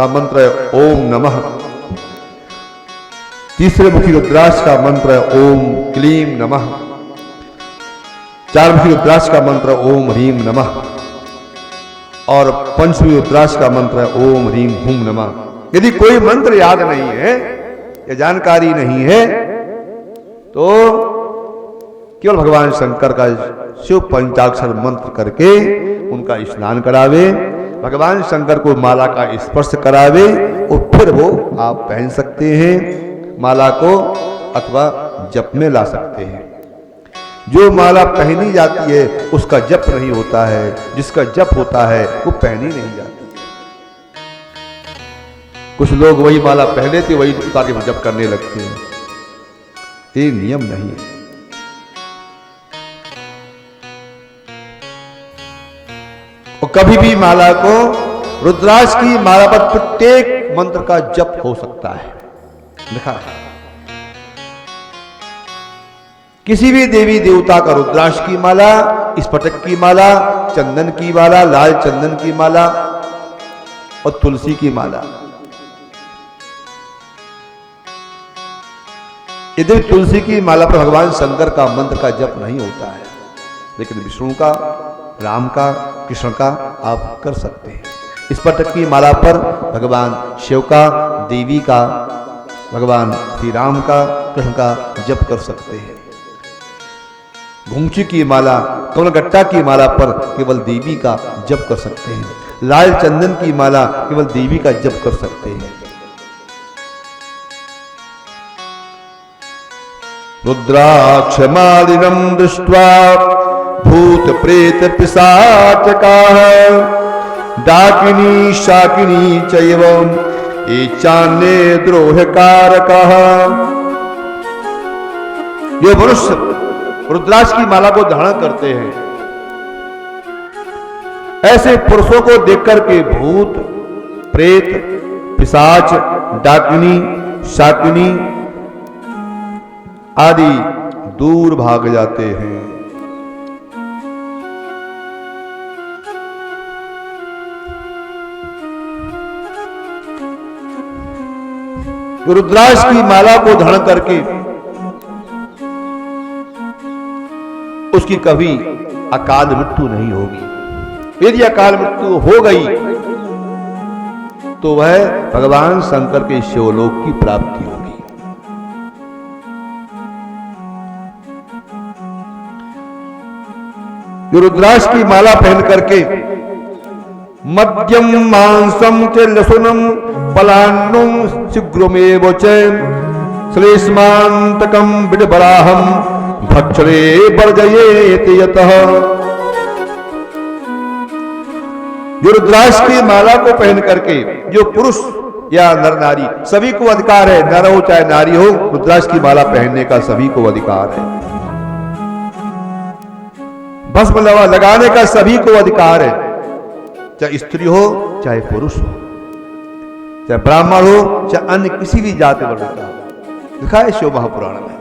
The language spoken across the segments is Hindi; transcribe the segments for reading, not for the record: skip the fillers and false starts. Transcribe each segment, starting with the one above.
का मंत्र है ओम नमः। तीसरे मुखी रुद्राक्ष का मंत्र है ओम क्लीम नमः। चार मुखी रुद्राक्ष का मंत्र है ओम ह्रीम नमः। और पंचमी रुद्राक्ष का मंत्र है ओम ह्रीम हुम नमः। यदि कोई मंत्र याद नहीं है या जानकारी नहीं है तो केवल भगवान शंकर का शिव पंचाक्षर मंत्र करके उनका स्नान करावे, भगवान शंकर को माला का स्पर्श करावे और फिर वो आप पहन सकते हैं माला को, अथवा जप में ला सकते हैं। जो माला पहनी जाती है उसका जप नहीं होता है, जिसका जप होता है वो पहनी नहीं जाती। कुछ लोग वही माला पहन लेते वही उतार के जप करने लगते हैं, ये नियम नहीं है। और कभी भी माला को, रुद्राक्ष की माला पर प्रत्येक मंत्र का जप हो सकता है, लिखा है। किसी भी देवी देवता का रुद्राक्ष की माला, स्फटिक की माला, चंदन की माला, लाल चंदन की माला और तुलसी की माला, यदि तुलसी की माला पर भगवान शंकर का मंत्र का जप नहीं होता है, लेकिन विष्णु का, राम का, कृष्ण का आप कर सकते हैं। स्फटिक की माला पर भगवान शिव का, देवी का, भगवान श्री राम का, कृष्ण का जप कर सकते हैं। घुंची की माला, कमलगट्टा की माला पर केवल देवी का जप कर सकते हैं। लाल चंदन की माला केवल देवी का जप कर सकते हैं। रुद्राक्ष मालिनम दृष्ट्वा भूत प्रेत पिशाचकाः डाकिनी शाकिनी चैव ये चान्ये द्रोहकारकः। ये मनुष्य रुद्राक्ष की माला को धारण करते हैं, ऐसे पुरुषों को देखकर के भूत प्रेत पिशाच डाकिनी शाकिनी आदि दूर भाग जाते हैं। रुद्राक्ष की माला को धारण करके उसकी कभी अकाल मृत्यु नहीं होगी। यदि अकाल मृत्यु हो गई तो वह भगवान शंकर के शिवलोक की प्राप्ति होगी। रुद्राक्ष की माला पहन करके मध्यम मांसम च लसुनम पलान्नुम शीघ्रमेव च श्लेष्मांतकम विडबराहम भक्षणे वर्जयेत यतः। जो रुद्राक्ष की माला को पहन करके जो पुरुष या नर नारी, सभी को अधिकार है, नर हो चाहे नारी हो, रुद्राक्ष की माला पहनने का सभी को अधिकार है। भस्म लगाने का सभी को अधिकार है, चाहे स्त्री हो चाहे पुरुष हो, चाहे ब्राह्मण हो चाहे अन्य किसी भी जाति वर्ण का। लिखा है शिव महापुराण में।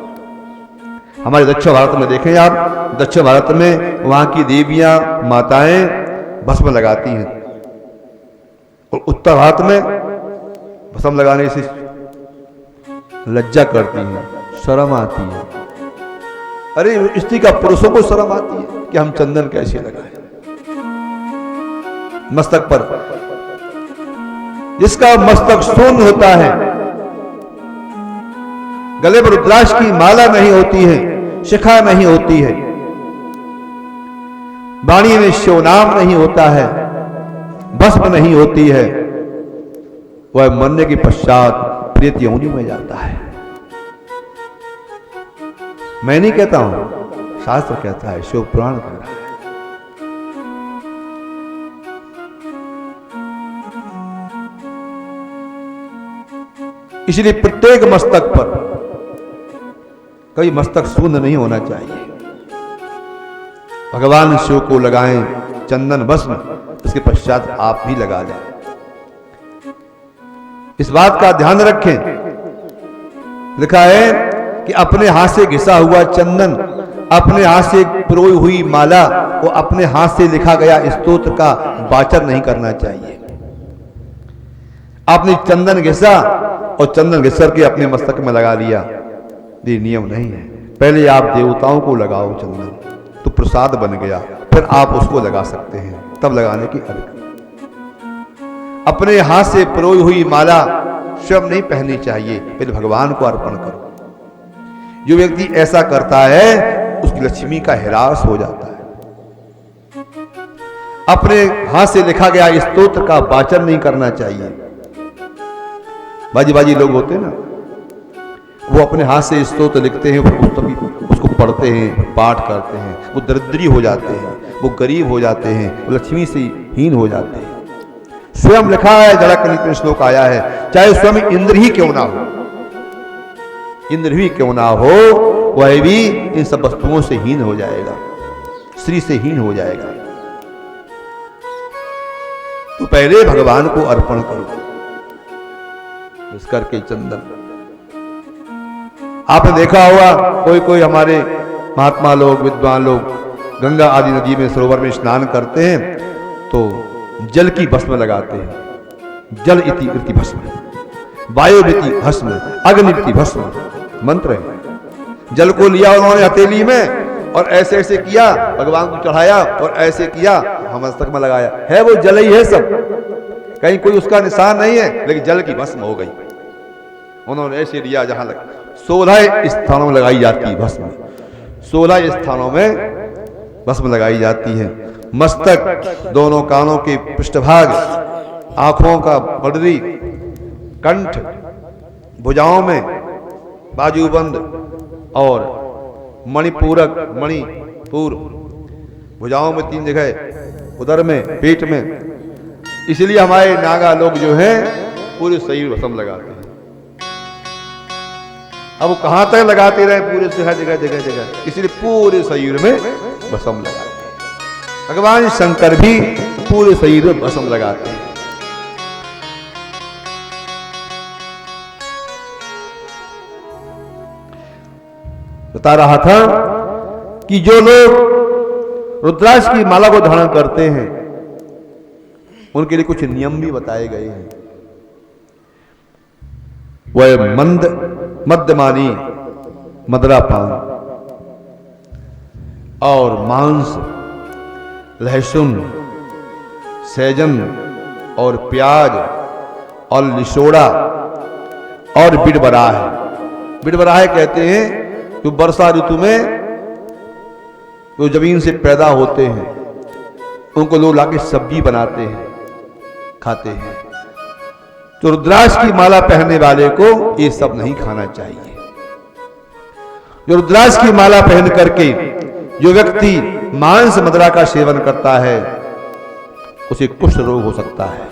हमारे दक्षिण भारत में देखें आप, दक्षिण भारत में वहां की देवियां माताएं भस्म लगाती हैं, और उत्तर भारत में भस्म लगाने से लज्जा करती हैं, शर्म आती है। अरे स्त्री का पुरुषों को शर्म आती है कि हम चंदन कैसे लगाएं मस्तक पर। जिसका मस्तक शून्य होता है, गले में रुद्राक्ष की माला नहीं होती है, शिखा नहीं होती है, वाणी में शिव नाम नहीं होता है, भस्म नहीं होती है, वह मरने के पश्चात प्रेत योनि में जाता है। मैं नहीं कहता हूं, शास्त्र कहता है, शिव पुराण कह रहा है। इसलिए प्रत्येक मस्तक पर कभी मस्तक शून्य नहीं होना चाहिए। भगवान शिव को लगाएं चंदन भस्म, उसके पश्चात आप भी लगा लें। इस बात का ध्यान रखें, लिखा है कि अपने हाथ से घिसा हुआ चंदन, अपने हाथ से पिरोई हुई माला और अपने हाथ से लिखा गया स्तोत्र का वाचन नहीं करना चाहिए। आपने चंदन घिसा और चंदन घिस करके अपने मस्तक में लगा लिया, ये नियम नहीं है। पहले आप देवताओं को लगाओ चंदन, तो प्रसाद बन गया, फिर आप उसको लगा सकते हैं, तब लगाने की अधिक। अपने हाथ से परोई हुई माला स्वयं नहीं पहननी चाहिए, पहले भगवान को अर्पण करो। जो व्यक्ति ऐसा करता है उसकी लक्ष्मी का हिरास हो जाता है। अपने हाथ से लिखा गया स्तोत्र का वाचन नहीं करना चाहिए। बाजी बाजी लोग होते हैं ना, वो अपने हाथ से स्तोत्र लिखते हैं, उसको पढ़ते हैं, पाठ करते हैं, वो दरिद्री हो जाते हैं, वो गरीब हो जाते हैं, वो लक्ष्मी से हीन हो जाते हैं। स्वयं लिखा है, जड़कनित में श्लोक आया है, चाहे स्वयं इंद्र ही क्यों ना हो, इंद्र ही क्यों ना हो, वह भी इन सब वस्तुओं से हीन हो जाएगा, स्त्री से हीन हो जाएगा। तो पहले भगवान को अर्पण करो, इस करके चंदन। आपने देखा होगा कोई कोई हमारे महात्मा लोग, विद्वान लोग गंगा आदि नदी में, सरोवर में स्नान करते हैं तो जल की भस्म लगाते हैं। जल इति इति भस्म, वायु इति भस्म, अग्नि इति भस्म मंत्र है। जल को लिया उन्होंने हथेली में और ऐसे ऐसे किया, भगवान को चढ़ाया और ऐसे किया, हम मस्तक में लगाया, है वो जल ही है सब, कहीं कोई उसका निशान नहीं है, लेकिन जल की भस्म हो गई। उन्होंने ऐसे लिया, जहां 16 स्थानों में लगाई जाती है भस्म, 16 स्थानों में भस्म लगाई जाती है। मस्तक, दोनों कानों के पृष्ठभाग, आंखों का बडरी, कंठ, भुजाओं में बाजूबंद और मणिपूरक, मणिपुर भुजाओं में 3 जगह, उदर में, पेट में। इसलिए हमारे नागा लोग जो हैं पूरे शरीर भस्म लगाते हैं। अब वो कहां तक लगाते रहे, पूरे जगह जगह जगह जगह, इसलिए पूरे शरीर में भस्म लगाते हैं। भगवान शंकर भी पूरे शरीर में भस्म लगाते हैं। बता रहा था कि जो लोग रुद्राक्ष की माला को धारण करते हैं उनके लिए कुछ नियम भी बताए गए हैं। वह मद्यमानी, मदरापान और मांस, लहसुन, सहजन और प्याज और लिसोड़ा और बिड़बराह। बिड़बराह कहते हैं जो वर्षा ऋतु में जो जमीन से पैदा होते हैं उनको लोग लाके सब्जी बनाते हैं, खाते हैं। तो रुद्राक्ष की माला पहनने वाले को ये सब नहीं खाना चाहिए। जो रुद्राक्ष की माला पहन करके जो व्यक्ति मांस मदिरा का सेवन करता है उसे कुष्ठ रोग हो सकता है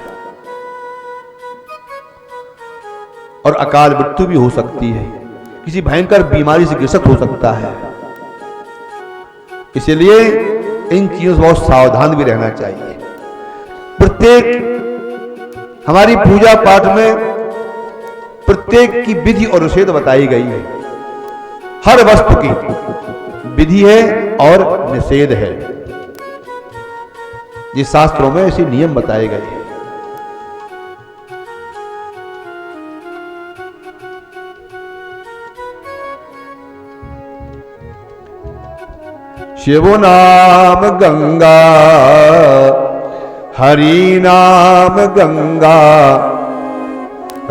और अकाल मृत्यु भी हो सकती है, किसी भयंकर बीमारी से ग्रसित हो सकता है। इसलिए इन चीजों से बहुत सावधान भी रहना चाहिए। प्रत्येक हमारी पूजा पाठ में प्रत्येक की विधि और निषेध बताई गई है। हर वस्तु की विधि है और निषेध है, ये शास्त्रों में ऐसे नियम बताए गए हैं। शिव नाम गंगा, हरि नाम गंगा,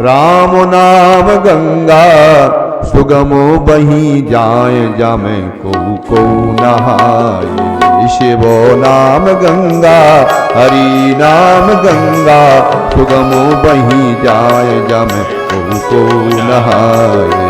राम नाम गंगा, सुगमो बही जाए जामे को नहाए। शिव नाम गंगा, हरि नाम गंगा, सुगमो बही जाए जामे को नहाए।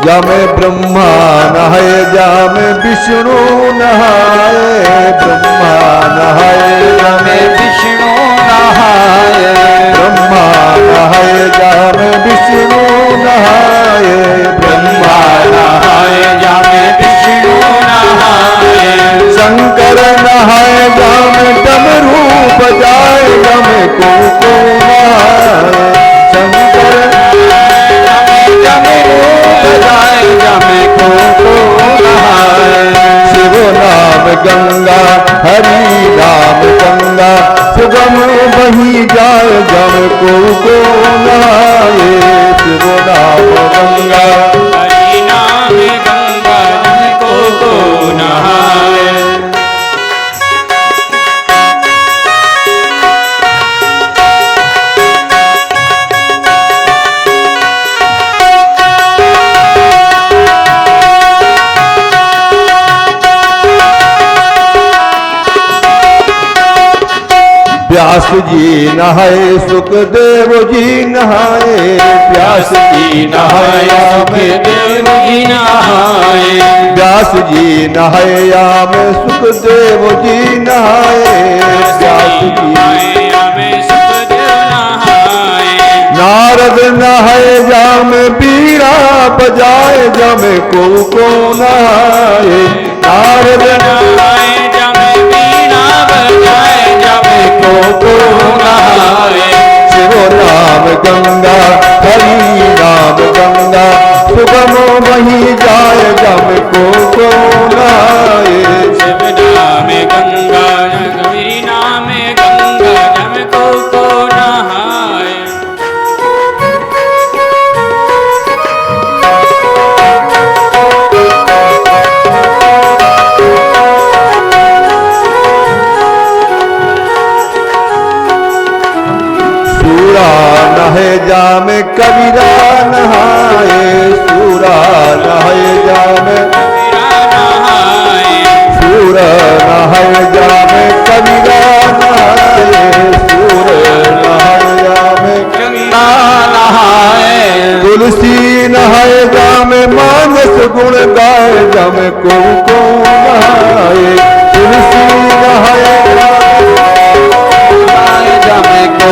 जामे ब्रह्मा नहाए, जामे विष्णु नहाए, ब्रह्मा नहाए, जामे विष्णु नहाए, ब्रह्मा नहाए, जामे विष्णु नहाए, ब्रह्मा नहाए, जामे विष्णु जम को नहाए शिव नाम गंगा हरि नाम गंगा जम को नहाए। व्यास जी नहाए सुखदेव जी नहाए व्यास जी नहाए सुखदेव जी नहाए। व्यास जी नहाए याम सुखदेव जी नहाए व्यास जी सुखदेव नहाए। नारद नहाए जाम बीरा बजाए जम को नहाए नारद नहाए जम बीना बजाए जम को नहाए। शिव नाम गंगा हरि नाम गंगा सुगम वही जाए जम को नहाए शिव नाम गंगा हरि नाम गंगा जम को नहाए। सूरा नहे जाम कबीरा नहाए सूरा नहे जाम सूर नहाए जाम कबीरा नहाए सूर नहाए जाम गंगा नहाए। तुलसी नहाए जाम मानस गुण गाए जम को नहाए तुलसी नहाए जम को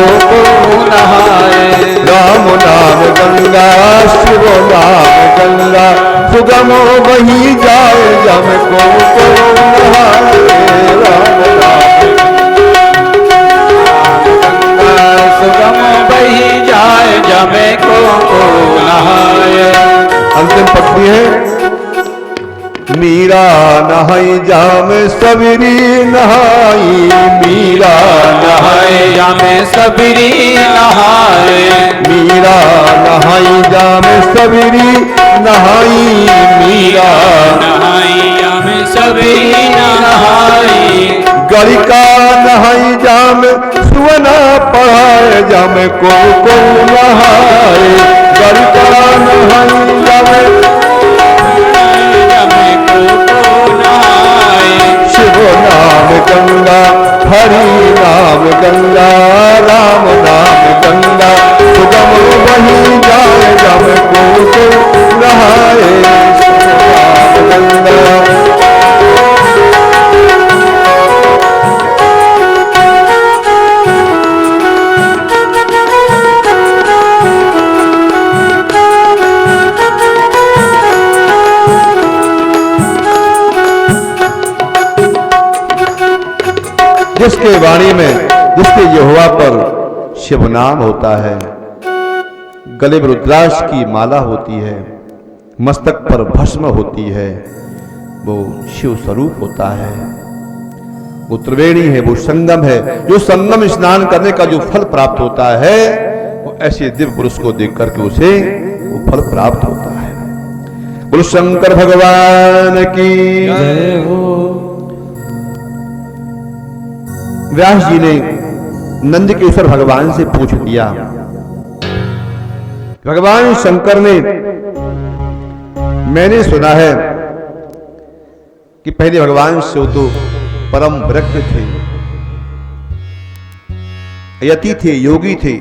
नहाए। राम नाम गंगा शिव नाम गंगा सुगम वही जाए जम को नहाए राम नाम गंगा सुगम बही जाए जम को नहाए। अंतिम पक्ति है मीरा नहाई जाम सबरी नहाई मीरा नहाए जाम सबरी नहाए। मीरा नहाई जाम सबरी नहाई मीरा नहाई जाम सबरी नहाई। गलिका नहाई जाम सुवना पढ़ाए जम को नहाए गलिका नहाई जाम शिव नाम गंगा हरि नाम गंगा राम नाम गंगा सुगम वही जाए जम को नहाए शिव नाम गंगा जिसके वाणी में जिसके यहोवा पर शिव नाम होता है गले में रुद्राक्ष की माला होती है मस्तक पर भस्म होती है वो शिव स्वरूप होता है वो त्रिवेणी है वो संगम है जो संगम स्नान करने का जो फल प्राप्त होता है वो ऐसे दिव्य पुरुष को देख करके उसे वो फल प्राप्त होता है। बोलो शंकर भगवान की जय हो। व्यास जी ने नंद केश्वर भगवान से पूछ दिया भगवान शंकर ने मैंने सुना है कि पहले भगवान शिव तो परम विरक्त थे यति थे योगी थे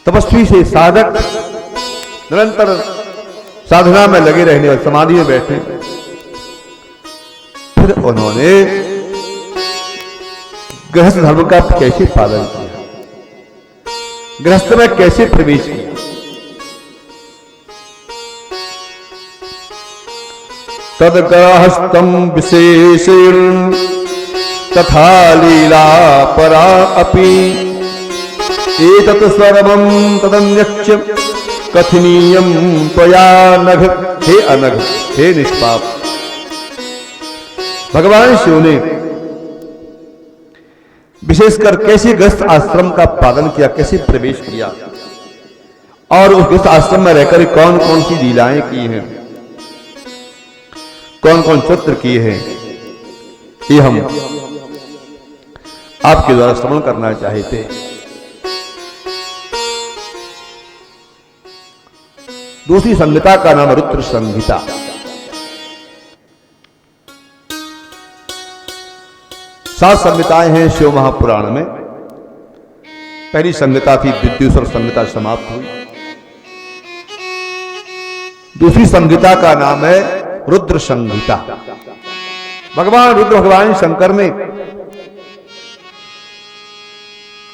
तपस्वी से साधक निरंतर साधना में लगे रहने और समाधि में बैठे फिर उन्होंने गृहस्थ धर्म का कैसे पालन किया गृहस्थ में कैसे प्रवेश किया तदगृहस्थम विशेष तथा लीला परा अपि एतत् सर्वं तदन्यच्च कथनीयं त्वया नघ। हे अनघ हे निष्पाप भगवान शिव ने विशेषकर कैसे गृहस्थ आश्रम का पालन किया, कैसे प्रवेश किया और उस गृहस्थ आश्रम में रहकर कौन कौन सी लीलाएं की हैं, कौन कौन चित्र किए हैं, ये हम आपके द्वारा श्रवण करना चाहते। दूसरी संहिता का नाम रुद्र संहिता। सात संहिताएं हैं शिव महापुराण में। पहली संहिता थी विद्युस्वर संहिता, समाप्त हुई। दूसरी संहिता का नाम है रुद्र संहिता। भगवान रुद्र, भगवान शंकर ने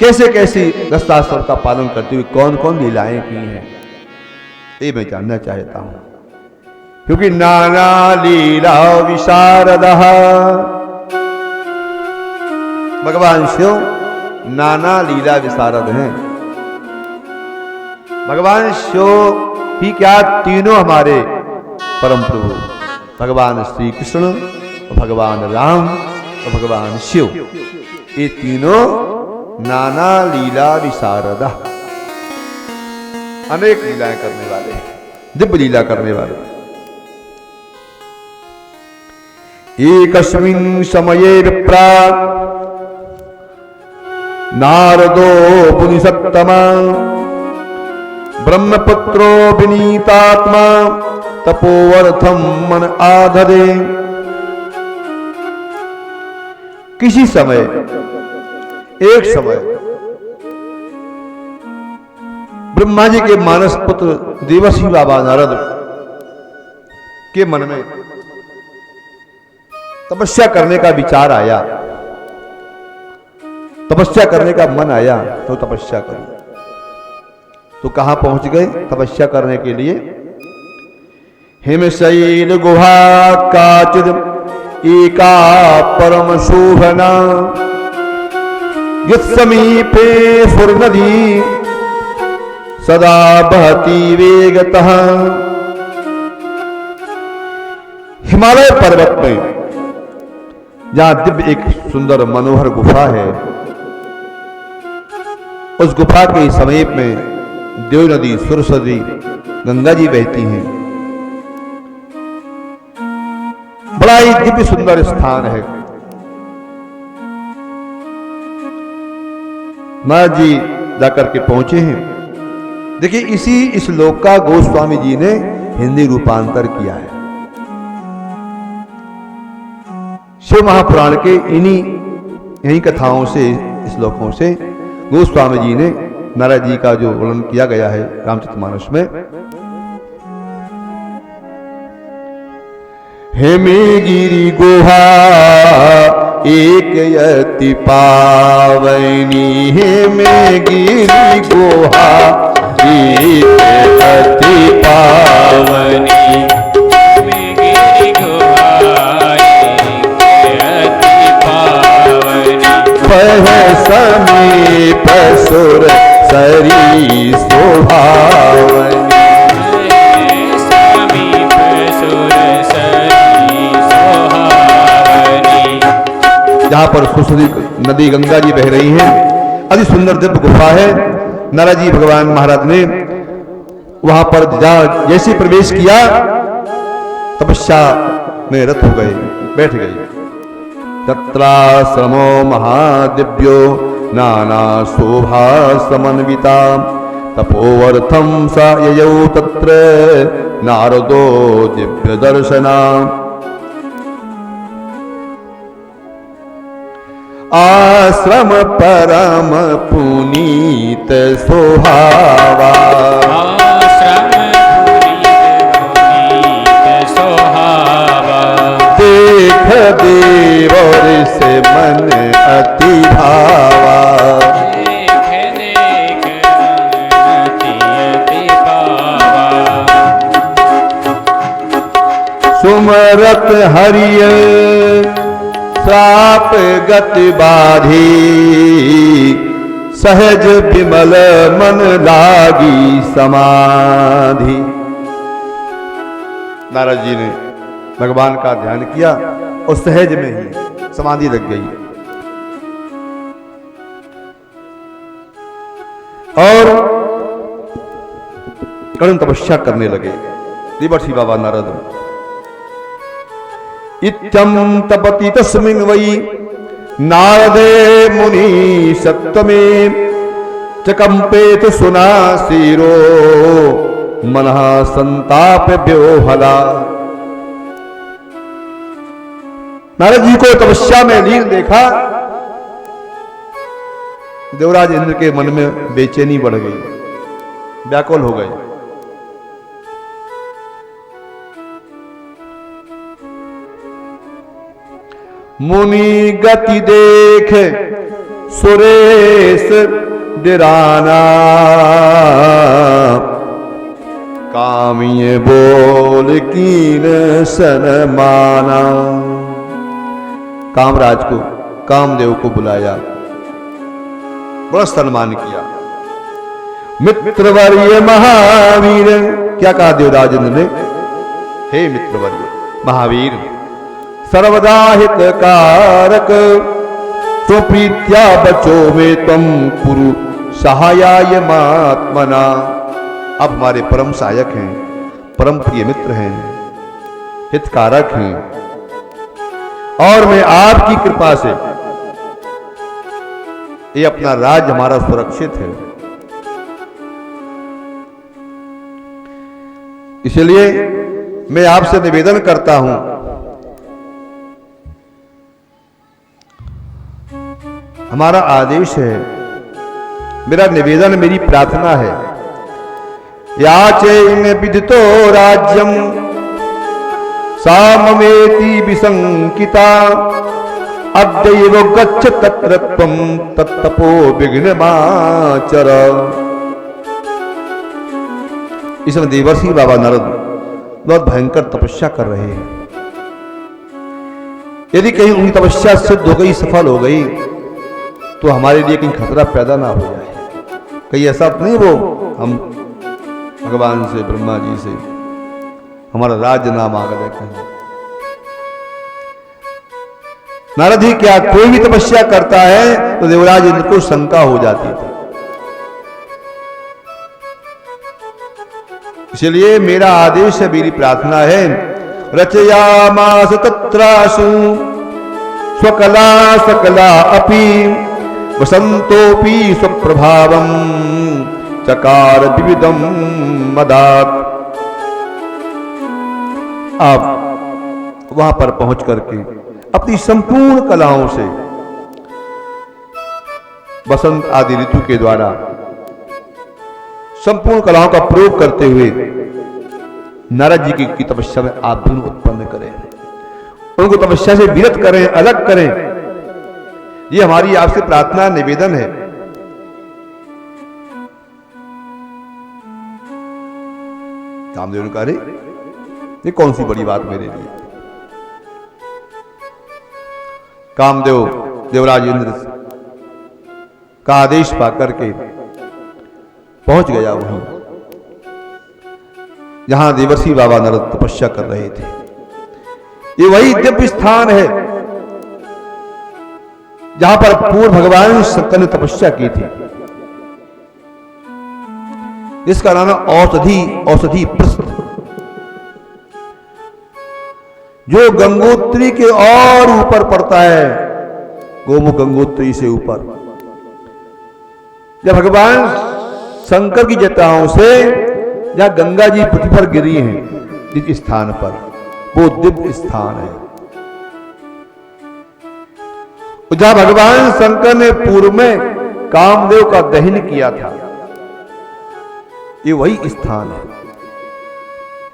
कैसे कैसे गृहस्थाश्रम का पालन करते हुए कौन कौन लीलाएं की हैं, ये मैं जानना चाहता हूं। क्योंकि नाना लीला विशारदः, भगवान शिव नाना लीला विशारद हैं। भगवान शिव ही क्या, तीनों हमारे परम प्रभु भगवान श्री कृष्ण, भगवान राम और भगवान शिव, ये तीनों नाना लीला विशारदा, अनेक लीलाएं करने वाले हैं, दिव्य लीला करने वाले। एकस्मिन् समये विप्रा नारदो मुनिसत्तमा ब्रह्मपुत्रो विनीतात्मा तपोवर्थम मन आधरे। किसी समय, एक समय ब्रह्मा जी के मानस पुत्र देवर्षि बाबा नारद के मन में तपस्या करने का विचार आया, तपस्या करने का मन आया, तो तपस्या करो। तो कहां पहुंच गए तपस्या करने के लिए? हिमशैल गुहा काचिद एका परम शोभना यत्समीपे सुरनदी सदा बहती वेगतः। हिमालय पर्वत में जहां दिव्य एक सुंदर मनोहर गुफा है, उस गुफा के समीप में देव नदी, सरस्वती, गंगा जी बहती हैं। बड़ा ही दिव्य सुंदर स्थान है। नारद जी जाकर के पहुंचे हैं। देखिए, इसी इस श्लोक का गोस्वामी जी ने हिंदी रूपांतर किया है। शिव महापुराण के यही कथाओं से, श्लोकों से गोस्वामी जी ने नारद जी का जो वर्णन किया गया है रामचरितमानस में। हेमगिरि गुहा एक यति पावनी, हेमगिरि गुहा एक यति पावनी, समीप सुर सरी शोभावनी, समीप सुर सरी शोभावनी। जहां पर सुसरी नदी गंगा जी बह रही हैं। अति सुंदर दिव्य गुफा है। नारद जी भगवान महाराज ने वहां पर जैसे प्रवेश किया, तपस्या में रत हो गए, बैठ गए। तत्राश्रमो महादिव्यो नाना शोभा समन्विता तपोवर्थम स ययौ तत्र नारदो दिव्य दर्शना। आश्रम परम पुनीत सोहावा, देख देव से मन अति भावा, सुमरत हरिय श्राप गति बाधी सहज विमल मन लागी समाधि। नारद जी ने भगवान का ध्यान किया और सहज में ही समाधि लग गई। और कठिन तपस्या करने लगे देवर्षि बाबा नारद। इत्यं तपति तस्मिन् वै नारदे मुनि सत्तमे चकंपेत सुनासीरो मनः संताप व्योहला। नारद जी को तपस्या में लीन देखा, देवराज इंद्र के मन में बेचैनी बढ़ गई, व्याकुल हो गए। मुनि गति देख सुरेश डिराना, कामिये बोल कीन सनमाना। कामराज को, कामदेव को बुलाया, बड़ा सम्मान किया। मित्रवर्य महावीर, क्या कहा देवराज इंद्र ने? हे मित्रवर्य महावीर, सर्वदा हितकारक, स्वप्रीत्या बचो में तुम कुरु सहायाय महात्मना। अब हमारे परम सहायक हैं, परम प्रिय मित्र हैं, हितकारक हैं, और मैं आपकी कृपा से ये अपना राज्य हमारा सुरक्षित है, इसलिए मैं आपसे निवेदन करता हूं, हमारा आदेश है, मेरा निवेदन, मेरी प्रार्थना है। याचेन विदितो राज्यम साममेति विसंकिता, अद्यैव गच्छ तत्र त्वं तत्तपो विघ्नमाचर। इस समय देवर्षि बाबा नारद बहुत भयंकर तपस्या कर रहे हैं। यदि कहीं उनकी तपस्या सिद्ध हो गई, सफल हो गई, तो हमारे लिए कहीं खतरा पैदा ना हो जाए। कहीं ऐसा नहीं वो हम भगवान से, ब्रह्मा जी से हमारा राज्य ना मांग रहे। नारद ही क्या, कोई भी तपस्या करता है तो देवराज इंद्र को शंका हो जाती थी। इसलिए मेरा आदेश है, मेरी प्रार्थना है, रचयामास तत्रासु स्वकला सकला अपि वसंतोपि स्वप्रभावम चकार विविधम मदात। आप वहां पर पहुंच करके अपनी संपूर्ण कलाओं से वसंत आदि ऋतु के द्वारा संपूर्ण कलाओं का प्रयोग करते हुए नारद जी की तपस्या में आप भी उत्पन्न करें, उनको तपस्या से विरत करें, अलग करें। ये हमारी आपसे प्रार्थना, निवेदन है। कामदेव ने कहा, अरे ये कौन सी बड़ी बात मेरे लिए। कामदेव देवराज इंद्र का आदेश पाकर के पहुंच गया वहीं जहां देवर्षि बाबा नारद तपस्या कर रहे थे। ये वही दिव्य स्थान है जहां पर पूर्व भगवान शंकर ने तपस्या की थी। इसका नाम है औषधि प्रस्थ, जो गंगोत्री के और ऊपर पड़ता है, गोमुख गंगोत्री से ऊपर। जब भगवान शंकर की जटाओं से जहां गंगा जी पृथ्वी पर गिरी हैं, जिस स्थान पर, वो दिव्य स्थान है। जहां भगवान शंकर ने पूर्व में कामदेव का दहन किया था, ये वही स्थान है।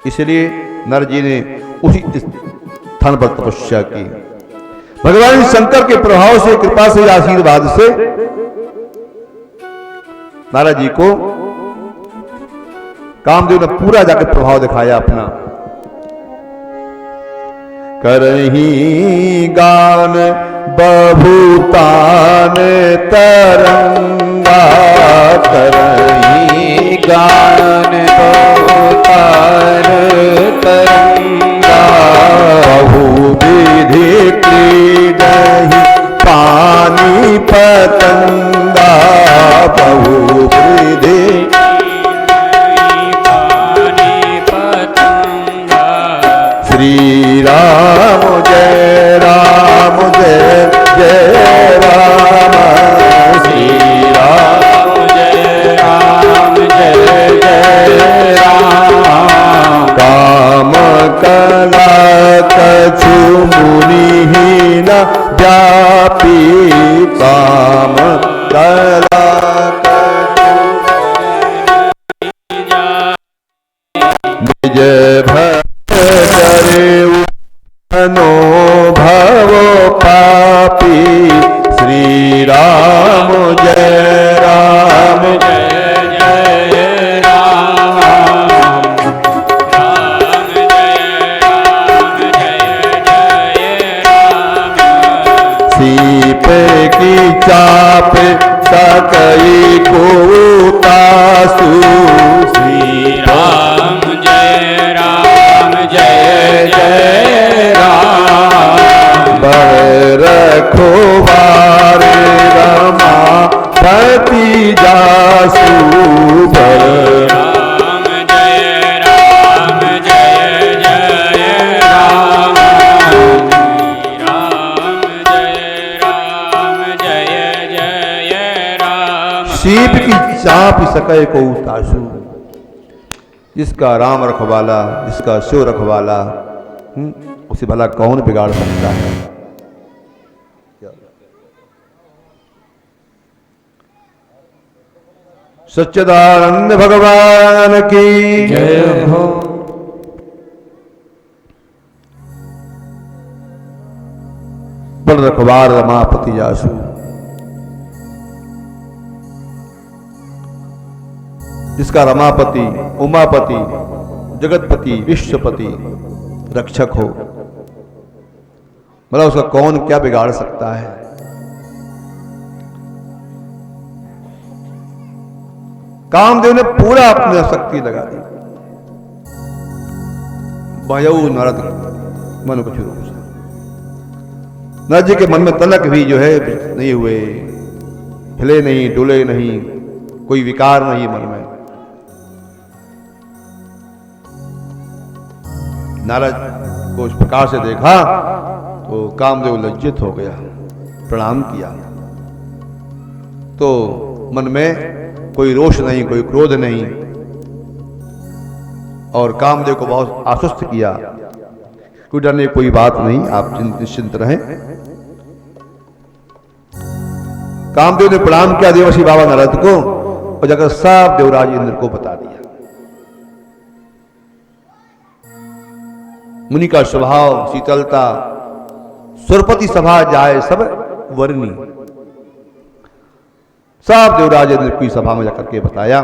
इसलिए नर जी ने उसी स्थान पर तपस्या की। भगवान शंकर के प्रभाव से, कृपा से, आशीर्वाद से नारद जी को कामदेव ने पूरा जाकर प्रभाव दिखाया अपना। करही गान बभूतान तरंगा, करही गान बभूतान तरंगा, बहु विधि क्रीडहि पानी पतंगा, बहु विधि राम जय राम जय जय राम श्री राम जय राम जय जय राम काम कला कछु मुनिहीन व्यापी काम कला निज भरे नो भव पापी श्री राम जय राम जय जय राम राम जय राम जय जय राम सीप की चाप सकई को तासु श्री राम जय जय राम बर रखो बारे रमा पति जासु बर राम जय जय राम राम जय जय राम सीप की चाप सके को तासु जिसका राम रखवाला जिसका शिव रखवाला उसे भला कौन बिगाड़ सकता है। सच्चिदानंद भगवान की जय हो। बल रखवार रमापति जासु जिसका रमापति उमापति जगतपति विश्वपति रक्षक हो मतलब उसका कौन क्या बिगाड़ सकता है। कामदेव ने पूरा अपनी शक्ति लगा दी। भयऊ नरद मन को चुरू नरद जी के मन में तलक भी जो है नहीं हुए, हिले नहीं, डुले नहीं, कोई विकार नहीं मन में। नारद को इस प्रकार से देखा तो कामदेव लज्जित हो गया, प्रणाम किया। तो मन में कोई रोष नहीं, कोई क्रोध नहीं, और कामदेव को बहुत आश्वस्त किया, कोई डरने कोई बात नहीं, आप निश्चिंत रहें। कामदेव ने प्रणाम किया देवर्षि बाबा नारद को और जाकर सब देवराज इंद्र को बता दिया। मुनि का स्वभाव शीतलता, सुरपति सभा जाए सब वर्णी, सब देवराज इंद्र की सभा में जाकर के बताया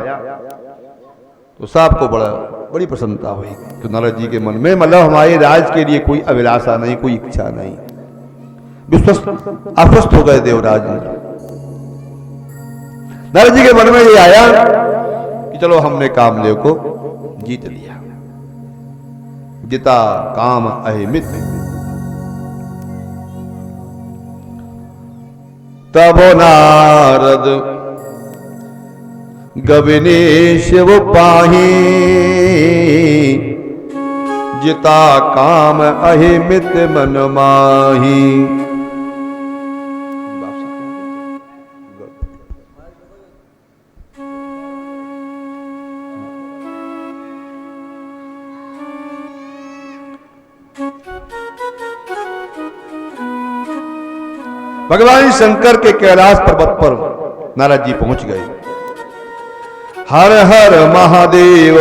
तो सबको बड़ी प्रसन्नता हुई। तो नारद जी के मन में मतलब हमारे राज के लिए कोई अभिलाषा नहीं, कोई इच्छा नहीं, विश्वस्त आश्वस्त हो गए देवराज इंद्र। नारद जी के मन में ये आया कि चलो हमने कामदेव को जीत लिया, जिता काम अहिमित। तब नारद गविने शिव पाही, जिता काम अहिमित मन माही। भगवान शंकर के कैलाश पर्वत पर नारद जी पहुंच गए। हर हर महादेव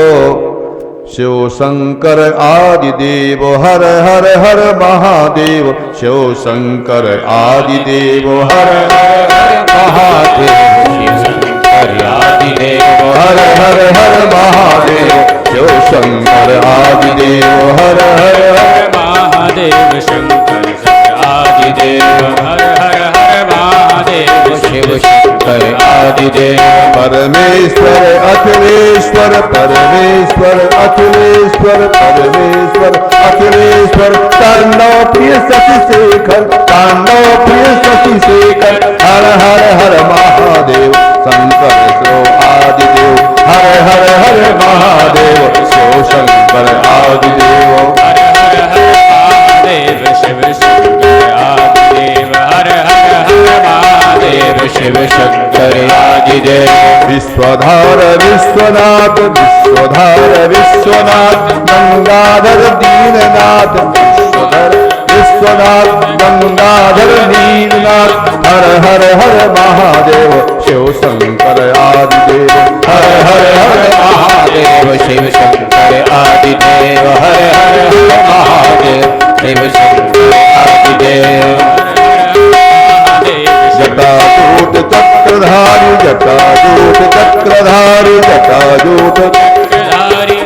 शिव शंकर आदि देव, हर हर हर महादेव शिव शंकर आदि देव, हर हर महादेव शिव शंकर आदि देव, हर हर हर महादेव शिव शंकर आदि देव, हर हर महादेव शंकर आदि देव, हर हर हर महादेव शिव शंकर आदि देव। परमेश्वर अखिलेश्वर, परमेश्वर अखिलेश्वर, परमेश्वर अखिलेश्वर, तांडव प्रिय शशि शेखर, तांडव प्रिय शशि शेखर, हर हर हर महादेव शंकर शिव आदि देव, हर हर हर महादेव शिव शंकर आदि देव, हर हर हर विश्वधार विश्वनाथ विश्वधार विश्वनाथ गंगाधर दीननाथ विश्वधर विश्वनाथ गंगाधर दीननाथ हर हर हर महादेव शिव शंकर आदिदेव हर हर हर महादेव शिव शंकर आदिदेव हर हर हर महादेव शिव शंकर आदिदेव जटाजूट चक्रधारी जटाजूट चक्रधारी जटाजूट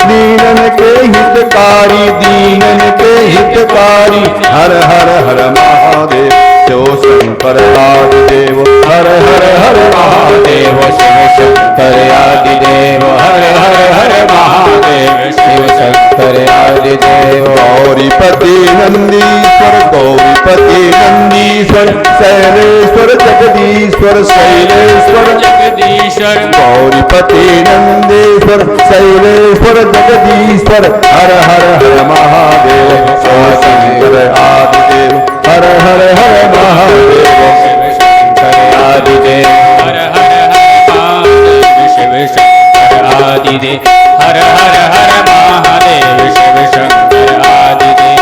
दीनन के हितकारी दीनन के हितकारी हर हर हर महादेव शिव शंकर आदिदेव हर हर हर महादेव शिव शंकर आदिदेव हर हर हर महादेव शिव शंकर आदिदेव गौरीपति नंदीश्वर गौरीपति नंदीश्वर शैलेश्वर जगदीश्वर शैलेश्वर जगदीश्वर गौरीपति नंदीश्वर शैलेश्वर जगदीश्वर हर हर हर महादेव शिव शंकर आदिदेव हर हर हर महादेव शिव शंकर आदिदेव हर हर हर महादेव शिव शंकर आदिदेव हर हर हर महादेव शिव शंकर आदिदेव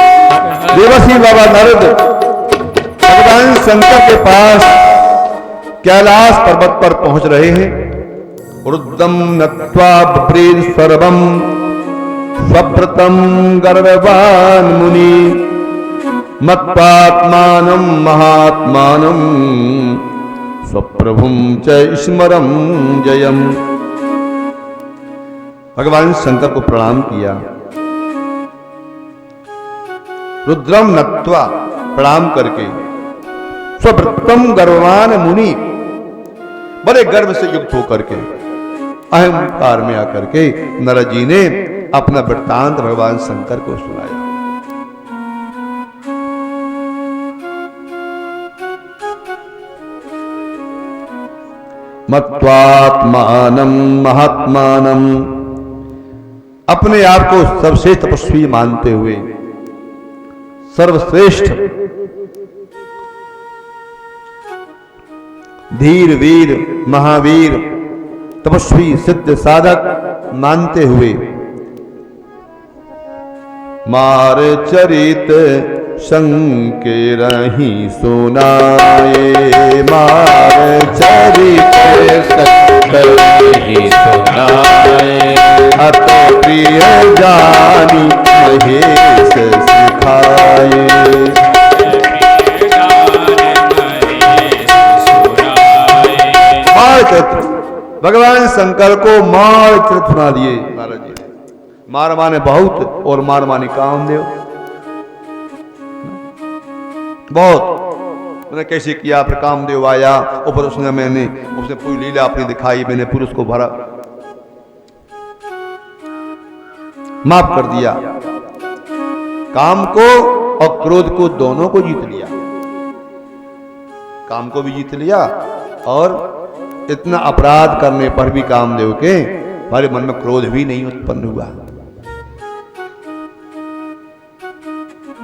देवसी बाबा नारद भगवान शंकर के पास कैलाश पर्वत पर पहुंच रहे हैं। रुद्रम नत्वा ब्रीद सर्वम स्वव्रतम गर्ववान मुनि मत्वात्मानं महात्मानं स्वप्रभुं च स्मरं जयम। भगवान शंकर को प्रणाम किया। रुद्रम नत्वा प्रणाम करके स्वव्रतम गर्ववान मुनि बड़े गर्व से युक्त होकर के अहंकार में आकर के नारद जी ने अपना वृत्तांत भगवान शंकर को सुनाया। मत्वात्मानं महात्मानं अपने आप को सर्वश्रेष्ठ तपस्वी मानते हुए सर्वश्रेष्ठ धीर वीर महावीर तपस्वी सिद्ध साधक मानते हुए मार चरित संकेरहि सुनाए मार चरित संकेरहि सुनाए अति प्रिय जानी महेश सिखाए। भगवान शंकर को मार चरित सुना दिए नारद जी ने। मार माने बहुत और मार माने कामदेव बहुत। मैंने कैसे किया, फिर कामदेव आया ऊपर उसने पूरी लीला अपनी दिखाई, मैंने पूरी उसको भरा माफ कर दिया। काम को और क्रोध को दोनों को जीत लिया। काम को भी जीत लिया और इतना अपराध करने पर भी कामदेव के हमारे मन में क्रोध भी नहीं उत्पन्न हुआ।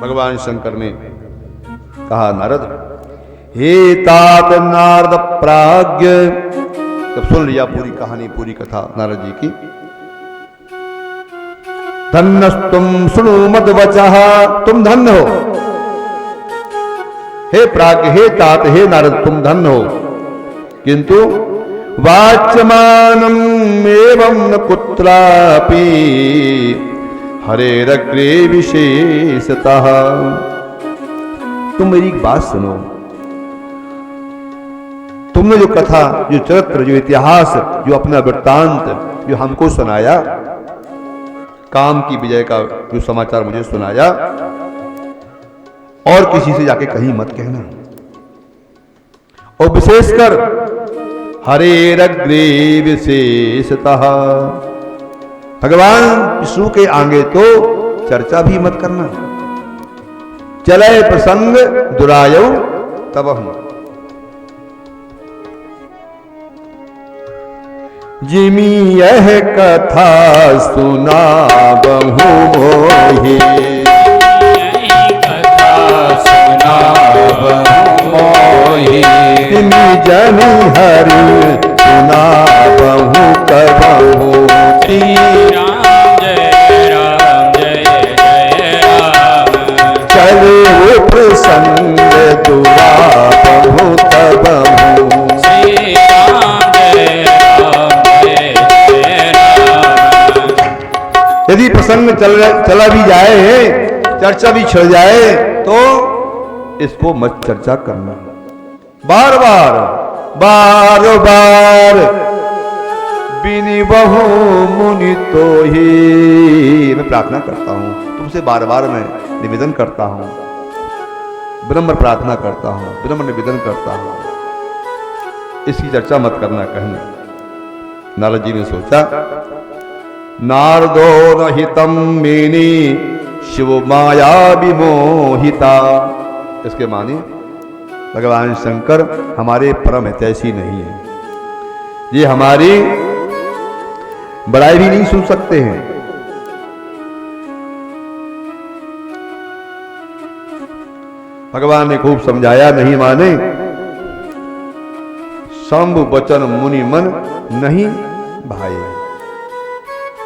भगवान शंकर ने कहा नारद, हे तात नारद प्राज्ञ। जब सुन लिया पूरी कहानी पूरी कथा नारद जी की, धन्यस्तुम सुनो मद वचः, तुम धन्य हो। हे प्राज्ञ, हे तात, हे नारद, तुम धन्य हो। किंतु वाच्यमानम् एवं न कुत्रापि हरेरग्रे विशेषतः। तुम मेरी एक बात सुनो। तुमने जो कथा, जो चरित्र, जो इतिहास, जो अपना वृत्तांत जो हमको सुनाया, काम की विजय का जो समाचार मुझे सुनाया, और किसी से जाके कहीं मत कहना। और विशेषकर हरेरग्रे विशेषतः, भगवान विष्णु के आगे तो चर्चा भी मत करना। चले प्रसंग दुरायो तब हम। जिमी यह कथा सुना बहु मोहि, जिमी जनि हरि सुना बहु संग दुआ प्रभु तब हूँ। श्री राम जय राम जय जय राम। यदि प्रसंग चला भी जाए, चर्चा भी छिड़ जाए, तो इसको मत चर्चा करना। बार बार बिनी बहु मुनि तो ही। मैं प्रार्थना करता हूं तुमसे, बार बार मैं निवेदन करता हूं, विनम्र प्रार्थना करता हूं, विनम्र निवेदन करता हूं, इसकी चर्चा मत करना कहीं। नारद जी ने सोचा, नारदो रहितम मेनी शिव माया विमोहिता। इसके माने भगवान शंकर हमारे परम हितैषी नहीं है, ये हमारी बड़ाई भी नहीं सुन सकते हैं। भगवान ने खूब समझाया, नहीं माने। शंभु बचन मुनि मन नहीं भाई।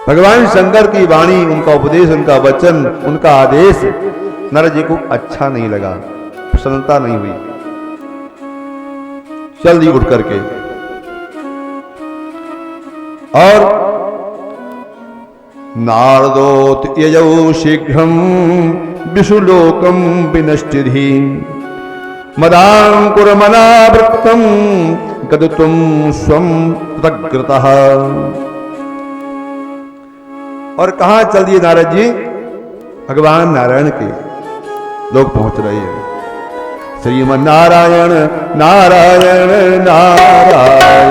भगवान शंकर की वाणी, उनका उपदेश, उनका वचन, उनका आदेश नारद जी को अच्छा नहीं लगा, प्रसन्नता नहीं हुई। जल्दी उठ करके और नारदोत यजौ शीघ्रम विशुलोकम विनष्टिधि मदांकुरमनावृत्तम गदतुम स्वम तग्रतः। और कहां चल दिए नारद जी? भगवान नारायण के लोग पहुंच रहे हैं। श्रीमन्नारायण नारायण नारायण,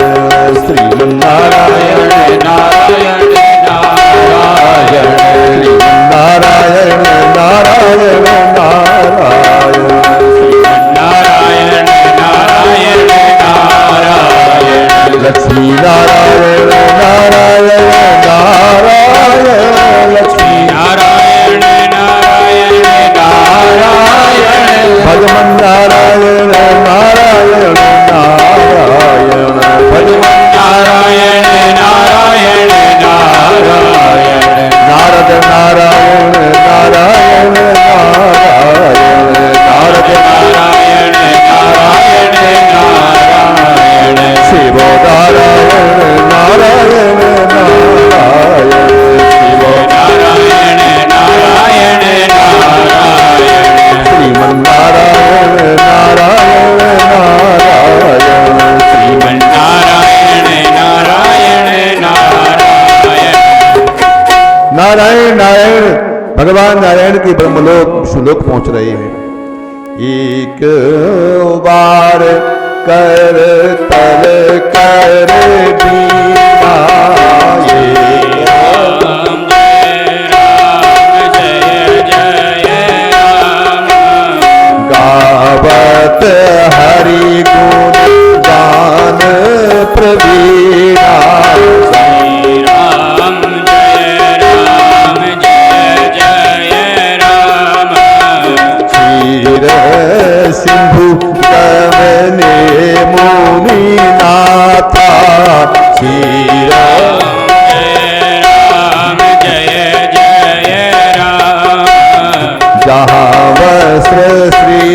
श्रीमन्नारायण नारायण नारायण, नारायण नारायण नारायण, नारायण नारायण नारायण, लक्ष्मी नारायण नारायण नारायण, लक्ष्मी नारायण नारायण नारायण, भगवान नारायण नारायण नारायण, भगवान नारायण नारायण नारायण, नारद नारायण नारायण नारायण, नारद नारायण नारायण नारायण, शिव नारायण नारायण नारायण, शिव नारायण नारायण नारायण, श्रीमन्नारायण नारायण नारायण, श्रीमन्नारायण नारायण नारायण। नारायण नारायण भगवान नारायण के ब्रह्मलोक विष्णुलोक पहुंच रहे हैं। एक बार कर तल कर बीना, ये राम जय जय राम, गावत हरि गुण गान प्रवीणा, श्री राम जय जय राम, क्षीर सिंधु गमने मुनि नाथा, क्षीर राम जय जय राम, जहाँ वस्त्र श्री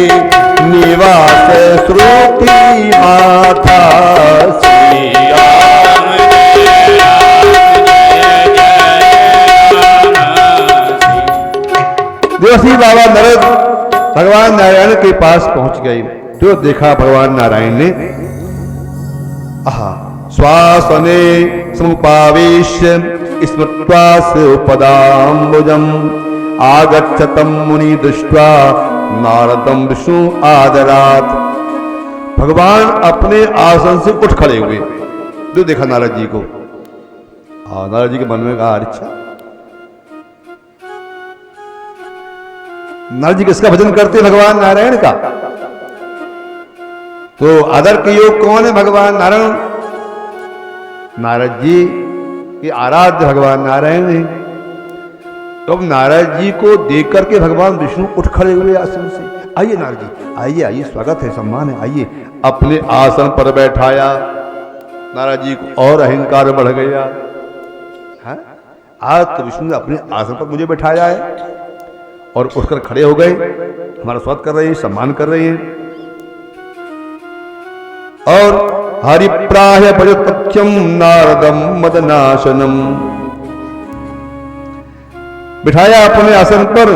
निवास श्रुति माथा, श्री राम जय राम। देवसी बाबा नारद भगवान नारायण के पास पहुंच गए। जो देखा भगवान नारायण ने, आहा, श्वासने समुपावेश्य स्मृत्वा पदाम्बुजम आगच्छतम मुनि दृष्ट्वा नारदम विष्णु आदरात। भगवान अपने आसन से उठ खड़े हुए। जो देखा नारद जी को, नारद जी के मन में कहा, अच्छा नारद जी किसका भजन करते भगवान नारायण का? तो आदर के योग कौन है? भगवान नारायण। नारद जी के आराध्य भगवान नारायण है। तो अब नारद जी को देख करके भगवान विष्णु उठ खड़े हुए आसन से। आइए नारद जी, आइए आइए, स्वागत है, सम्मान है, आइए। अपने आसन पर बैठाया। नारद जी को और अहंकार बढ़ गया। है? आज तो विष्णु ने अपने आसन पर मुझे बैठाया है। और उठकर खड़े हो गए। हमारा स्वागत कर रहे हैं, सम्मान कर रहे हैं। और हरिप्राय भजतथ्यम नारदम मदनाशनम, बिठाया अपने आसन पर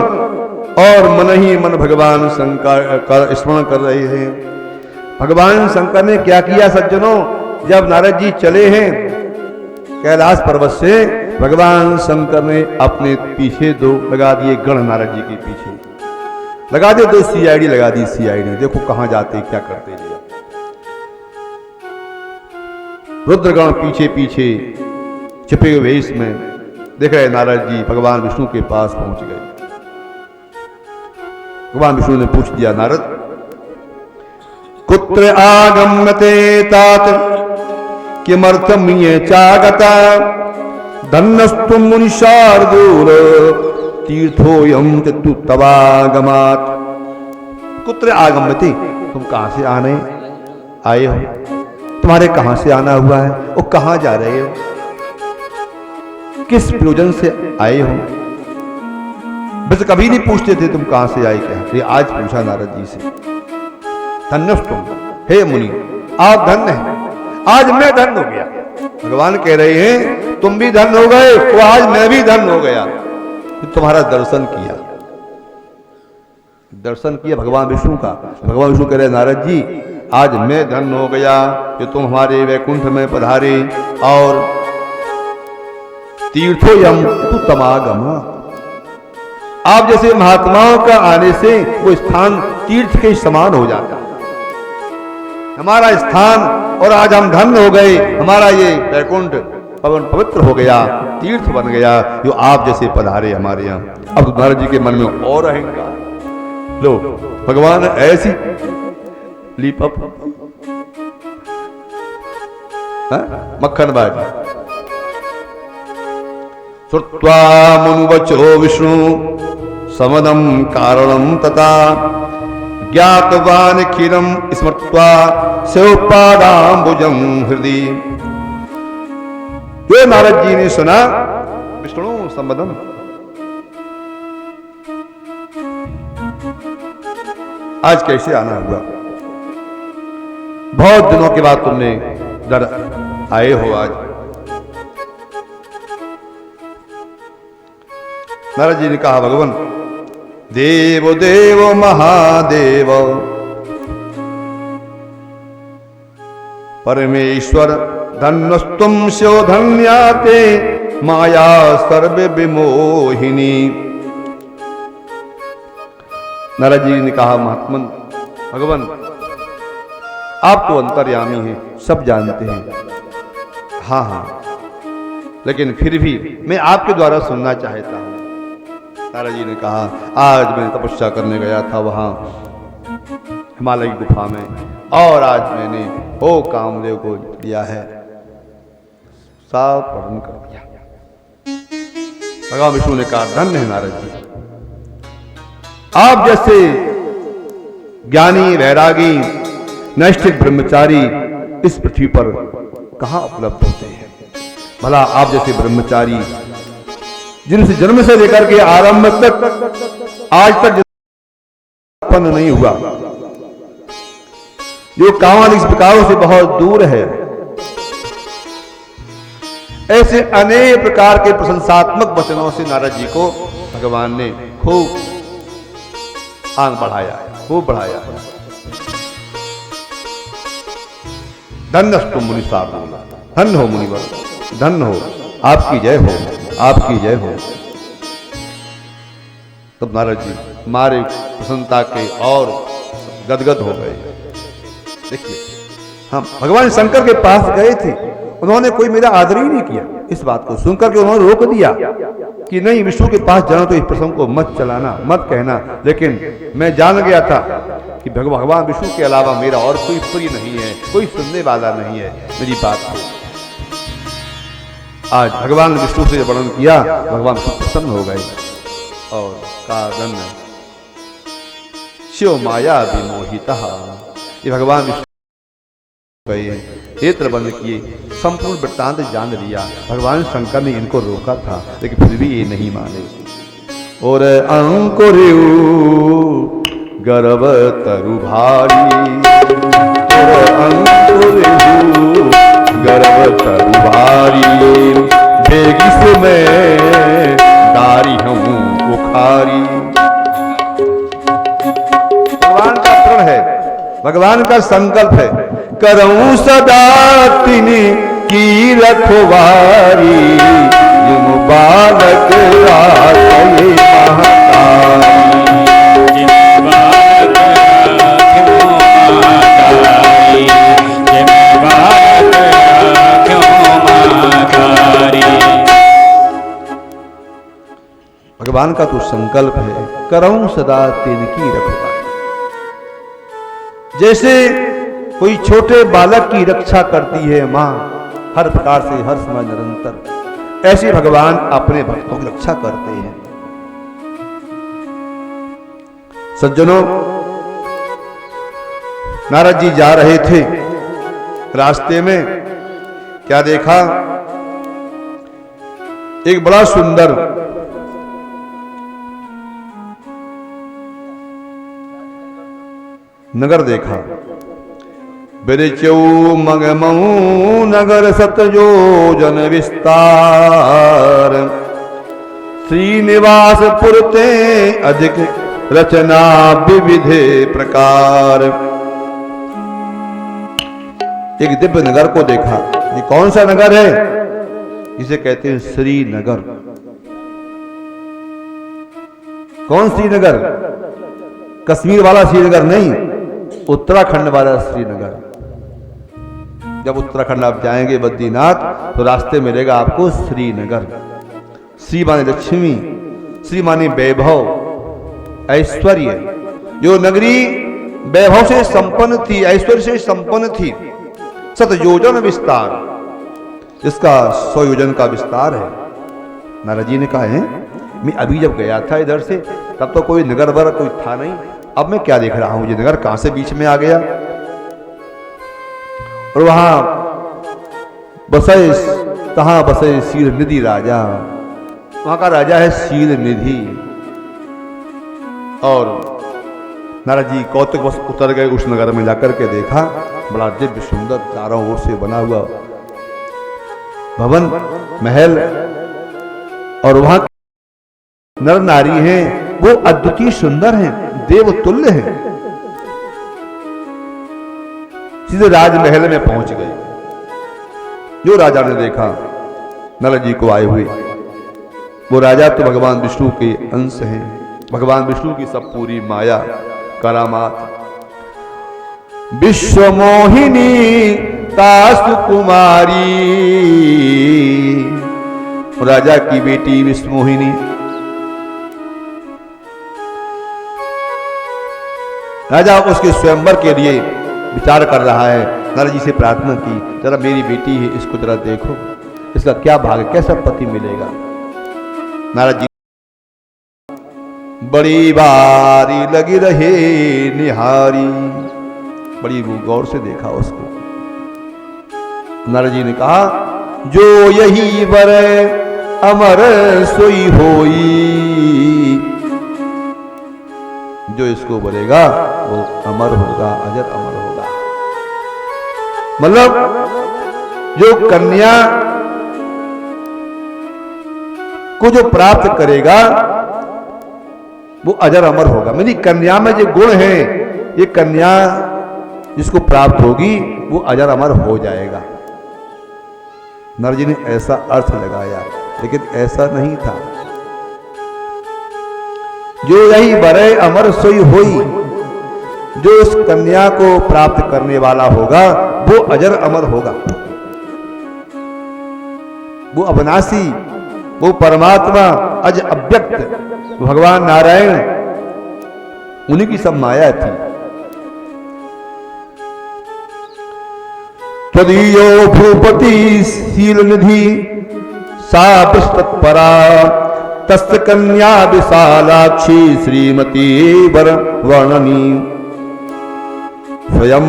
और मन ही मन भगवान शंकर का स्मरण कर रहे हैं। भगवान शंकर ने क्या किया सज्जनों, जब नारद जी चले हैं कैलाश पर्वत से, भगवान शंकर ने अपने पीछे दो लगा दिए गण, नारद जी के पीछे लगा दिए, दो सीआईडी लगा दी। सीआईडी देखो कहां जाते क्या करते जी। रुद्रगण पीछे पीछे छिपे हुए वेश में देख रहे नारद जी भगवान विष्णु के पास पहुंच गए। भगवान विष्णु ने पूछ दिया, नारद कुत्र आगम्यते तात किमर्थम ये चागता धन्यस्तुम मुनिशार्दूल तीर्थोयम तु तवागमात्। कुत्र आगम्यते, तुम कहां से आने आए हो, तुम्हारे कहां से आना हुआ है, वो कहां जा रहे हो, किस प्रयोजन से आए हो। बस कभी नहीं पूछते थे तुम कहां से आए क्या, ये आज पूछा नारद जी से। धन्यस्तुम, हे मुनि आप धन्य हैं, आज मैं धन्य हो गया। भगवान कह रहे हैं तुम भी धन्य हो गए, तो आज मैं भी धन्य हो गया, तुम्हारा दर्शन किया। दर्शन किया भगवान विष्णु का। भगवान विष्णु कह रहे नारद जी आज मैं धन्य हो गया कि तुम हमारे वैकुंठ में पधारे और तीर्थोयम तु तमागमा, आप जैसे महात्माओं का आने से वो स्थान तीर्थ के समान हो जाता है हमारा स्थान, और आज हम धन्य हो गए, हमारा ये वैकुंठ पवन पवित्र हो गया, तीर्थ बन गया जो आप जैसे पधारे हमारे यहाँ। अब नारद जी के मन में और अहंकार, लो भगवान ऐसी लीपअप मक्खन बाजी। श्रुत्वा मुनुवचो विष्णु समदम कारणम तथा ज्ञातवान खीरम स्मृत्वा शिवपादाम्बुजं हृदि। जो नारद जी ने सुना विष्णु संबदम, आज कैसे आना हुआ, बहुत दिनों के बाद तुमने इधर आए हो आज। नारद जी ने कहा भगवान देव देव महादेव परमेश्वर धन्यस्तुम स्यो धन्याते माया सर्व विमोहिनी। नारद जी ने कहा महात्मन भगवान आप तो अंतर्यामी हैं, सब जानते हैं, हाँ हाँ, लेकिन फिर भी मैं आपके द्वारा सुनना चाहता हूं। नारद जी ने कहा आज मैं तपस्या करने गया था वहां हिमालय की गुफा में, और आज मैंने ओ कामदेव को लिया है, साफ वर्णन कर दिया। भगवान विष्णु ने कहा धन्य है नारद जी, आप जैसे ज्ञानी वैरागी नैष्ठिक ब्रह्मचारी इस पृथ्वी पर कहां उपलब्ध होते हैं। भला आप जैसे ब्रह्मचारी जिनसे जन्म से लेकर के आरंभ तक आज तक उत्पन्न नहीं हुआ, जो कामादि विकारों से बहुत दूर है, ऐसे अनेक प्रकार के प्रशंसात्मक वचनों से नारद जी को भगवान ने खूब आंग बढ़ाया, खूब बढ़ाया। धन्यस्तुम मुनि सार्दूल, धन्य हो मुनिवर, धन्य हो, आपकी जय हो, आपकी जय हो। तब नारद जी हमारे प्रसन्नता के और गदगद हो गए। देखिए हम भगवान शंकर के पास गए थे, उन्होंने कोई मेरा आदर ही नहीं किया। इस बात को सुनकर के उन्होंने रोक दिया कि नहीं विष्णु के पास जाना तो इस प्रसंग को मत चलाना, मत कहना। लेकिन मैं जान गया था कि भगवान विष्णु के अलावा मेरा और कोई प्रिय नहीं है, कोई सुनने वाला नहीं है मेरी बात को। आज भगवान विष्णु से वर्णन किया, भगवान प्रसन्न हो गए और कहा धन्य शिव माया विमोहिता। ये भगवान विष्णु नेत्र बंद किए, संपूर्ण वृत्तांत जान लिया। भगवान शंकर ने इनको रोका था लेकिन फिर भी ये नहीं माने। और अंकुरु गर्व तरु भारी, तुर अंकुर हूँ गर्व तरु भारी, बेगी से मैं डारी हूँ बुखारी। भगवान का प्रण है, भगवान का संकल्प है, करऊं सदा तिनी की रखवारी, युम बालक राखे महतारी। भगवान का तो संकल्प है, करऊं सदा तिनकी रखवारी। जैसे कोई छोटे बालक की रक्षा करती है मां हर प्रकार से हर समय निरंतर, ऐसे भगवान अपने भक्तों की रक्षा करते हैं। सज्जनों, नारद जी जा रहे थे, रास्ते में क्या देखा? एक बड़ा सुंदर नगर देखा। बिरचौ मगमऊ नगर सतयोजन विस्तार, श्रीनिवास पुरते अधिक रचना विविधे प्रकार। एक दिव्य नगर को देखा। ये कौन सा नगर है? इसे कहते हैं श्रीनगर। कौन श्रीनगर? कश्मीर वाला श्रीनगर नहीं, उत्तराखंड वाला श्रीनगर। जब उत्तराखंड आप जाएंगे बद्रीनाथ, तो रास्ते मिलेगा आपको श्रीनगर। श्री माने लक्ष्मी, श्री माने वैभव, ऐश्वर्य। जो नगरी वैभव से संपन्न थी, ऐश्वर्य से संपन्न थी, सतयोजन विस्तार, इसका 100 योजन का विस्तार है। नारद जी ने कहा है, मैं अभी जब गया था इधर से, तब तो कोई नगर वर कोई था नहीं, अब मैं क्या देख रहा हूं, ये नगर कहां से बीच में आ गया। और वहां बसे, कहां बसे? शील निधि राजा, वहां का राजा है शील निधि। और नारद जी कौतुकवश उतर गए उस नगर में, जाकर के देखा बड़ा दिव्य सुंदर चारों ओर से बना हुआ भवन महल, और वहां नर नारी हैं वो अद्वितीय सुंदर हैं, देवतुल्य हैं। सीधे राजमहल में पहुंच गए। जो राजा ने देखा नारद जी को आए हुए, वो राजा तो भगवान विष्णु के अंश हैं, भगवान विष्णु की सब पूरी माया करामात। विश्व मोहिनी तासु कुमारी, राजा की बेटी विश्व मोहिनी। राजा उसके स्वयंवर के लिए विचार कर रहा है। नारद जी से प्रार्थना की, जरा मेरी बेटी है, इसको जरा देखो, इसका क्या भाग्य, कैसा पति मिलेगा। नारद जी बड़ी बारी लगी रहे निहारी, बड़ी गौर से देखा उसको। नारद जी ने कहा, जो यही वर अमर सोई होई, जो इसको बोलेगा वो अमर होगा, अजर अमर होगा। मतलब जो कन्या को जो प्राप्त करेगा वो अजर अमर होगा। मेरी कन्या में जो गुण है, ये कन्या जिसको प्राप्त होगी वो अजर अमर हो जाएगा। नारद जी ने ऐसा अर्थ लगाया, लेकिन ऐसा नहीं था। जो यही बरे अमर सोई होई, जो इस कन्या को प्राप्त करने वाला होगा वो अजर अमर होगा। वो अविनाशी, वो परमात्मा अज अव्यक्त भगवान नारायण, उन्हीं की सब माया थी। त्वदीयो भूपति शील निधि सा तत्परा, तस्य कन्या विशालाक्षी श्रीमती वर वर्णनी। स्वयं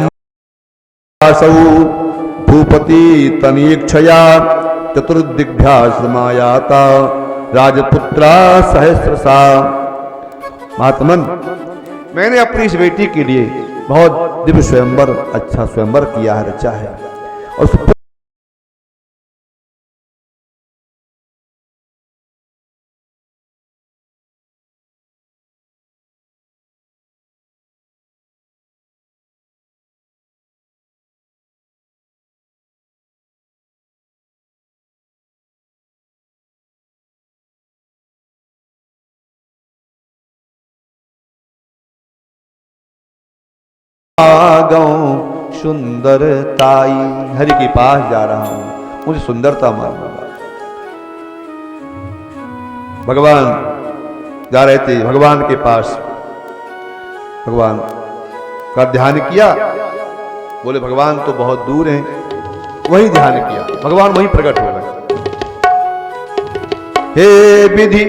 भूपति तनीक्षया चतुर्दिग्भ्यासमायाता राजपुत्रा सहस्रसा। महात्मन, मैंने अपनी इस बेटी के लिए बहुत दिव्य स्वयंवर, अच्छा स्वयंवर किया है, रचा है। और गाँव सुंदरताई, हरि के पास जा रहा हूं, मुझे सुंदरता मालूम। भगवान जा रहे थे भगवान के पास, भगवान का ध्यान किया, बोले भगवान तो बहुत दूर हैं, वही ध्यान किया, भगवान वही प्रकट हो गए। हे विधि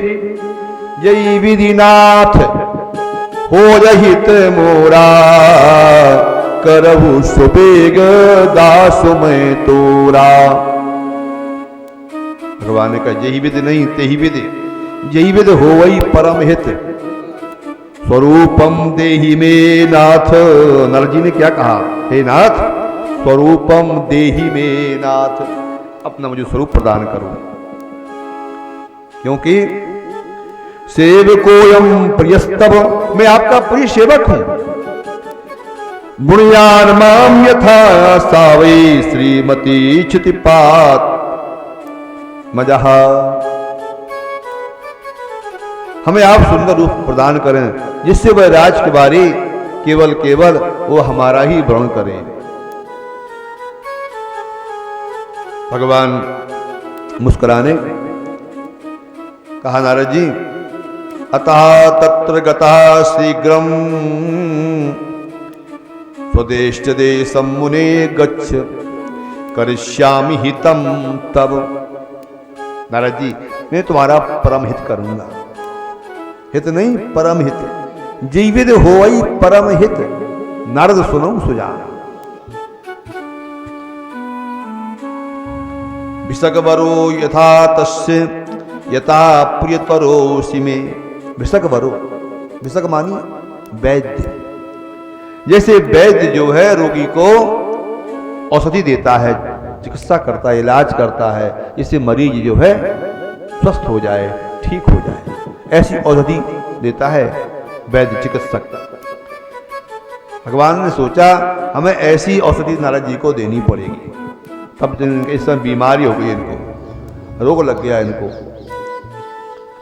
जय विधिनाथ हो रहित मोरा, करहु सुबेग दास में तोरा। भगवान ने कहा यही विधि नहीं तेही विधि, यही विधि हो वही परम हित, स्वरूपम देहि में नाथ। नरजी ने क्या कहा, हे नाथ स्वरूपम देहि में नाथ, अपना मुझे स्वरूप प्रदान करो, क्योंकि सेवकोयम प्रियस्तव, मैं आपका प्रिय सेवक हूं। बुणियान माम यथा सावै श्रीमती क्षितिपात मजहा, हमें आप सुंदर रूप प्रदान करें जिससे वह राज के बारे केवल केवल वो हमारा ही वर्णन करें। भगवान मुस्कुराने कहा, नारद जी अतः तत्र गतः शीघ्रम स्वदेश देशम मुने गच्छ करिष्यामि हितम तब। नारद जी मैं तुम्हारा परम हित करूंगा, हित नहीं परम हित, जीवित होई परम हित, नारद सुनो सुजान। विषगवरो यथा तस्य यथा प्रियतरोसि में। विषगवरो, विषग मानी वैद्य, जैसे वैद्य जो है रोगी को औषधि देता है, चिकित्सा करता है, इलाज करता है, जिससे मरीज जो है स्वस्थ हो जाए, ठीक हो जाए, ऐसी औषधि देता है वैद्य चिकित्सक। भगवान ने सोचा हमें ऐसी औषधि नारद जी को देनी पड़ेगी। तब इस समय बीमारी हो गई, इनको रोग लग गया, इनको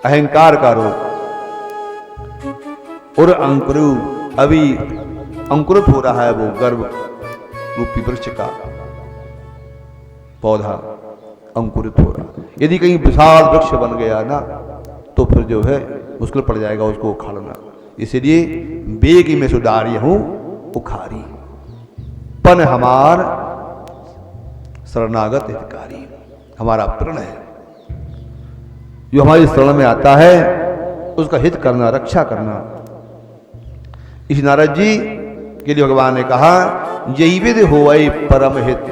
अहंकार का रोग, और अंकुरु अभी अंकुरित हो रहा है वो गर्भ रूपी वृक्ष का पौधा अंकुरित हो रहा। यदि कहीं विशाल वृक्ष बन गया ना तो फिर जो है मुश्किल पड़ जाएगा उसको उखाड़ना। इसलिए बेग में सुधारी हूं उखारी, पन हमार शरणागत हितकारी, हमारा प्रण है जो हमारी शरण में आता है उसका हित करना, रक्षा करना। इस नारद जी के लिए भगवान ने कहा यही विधि हो वही परम हित,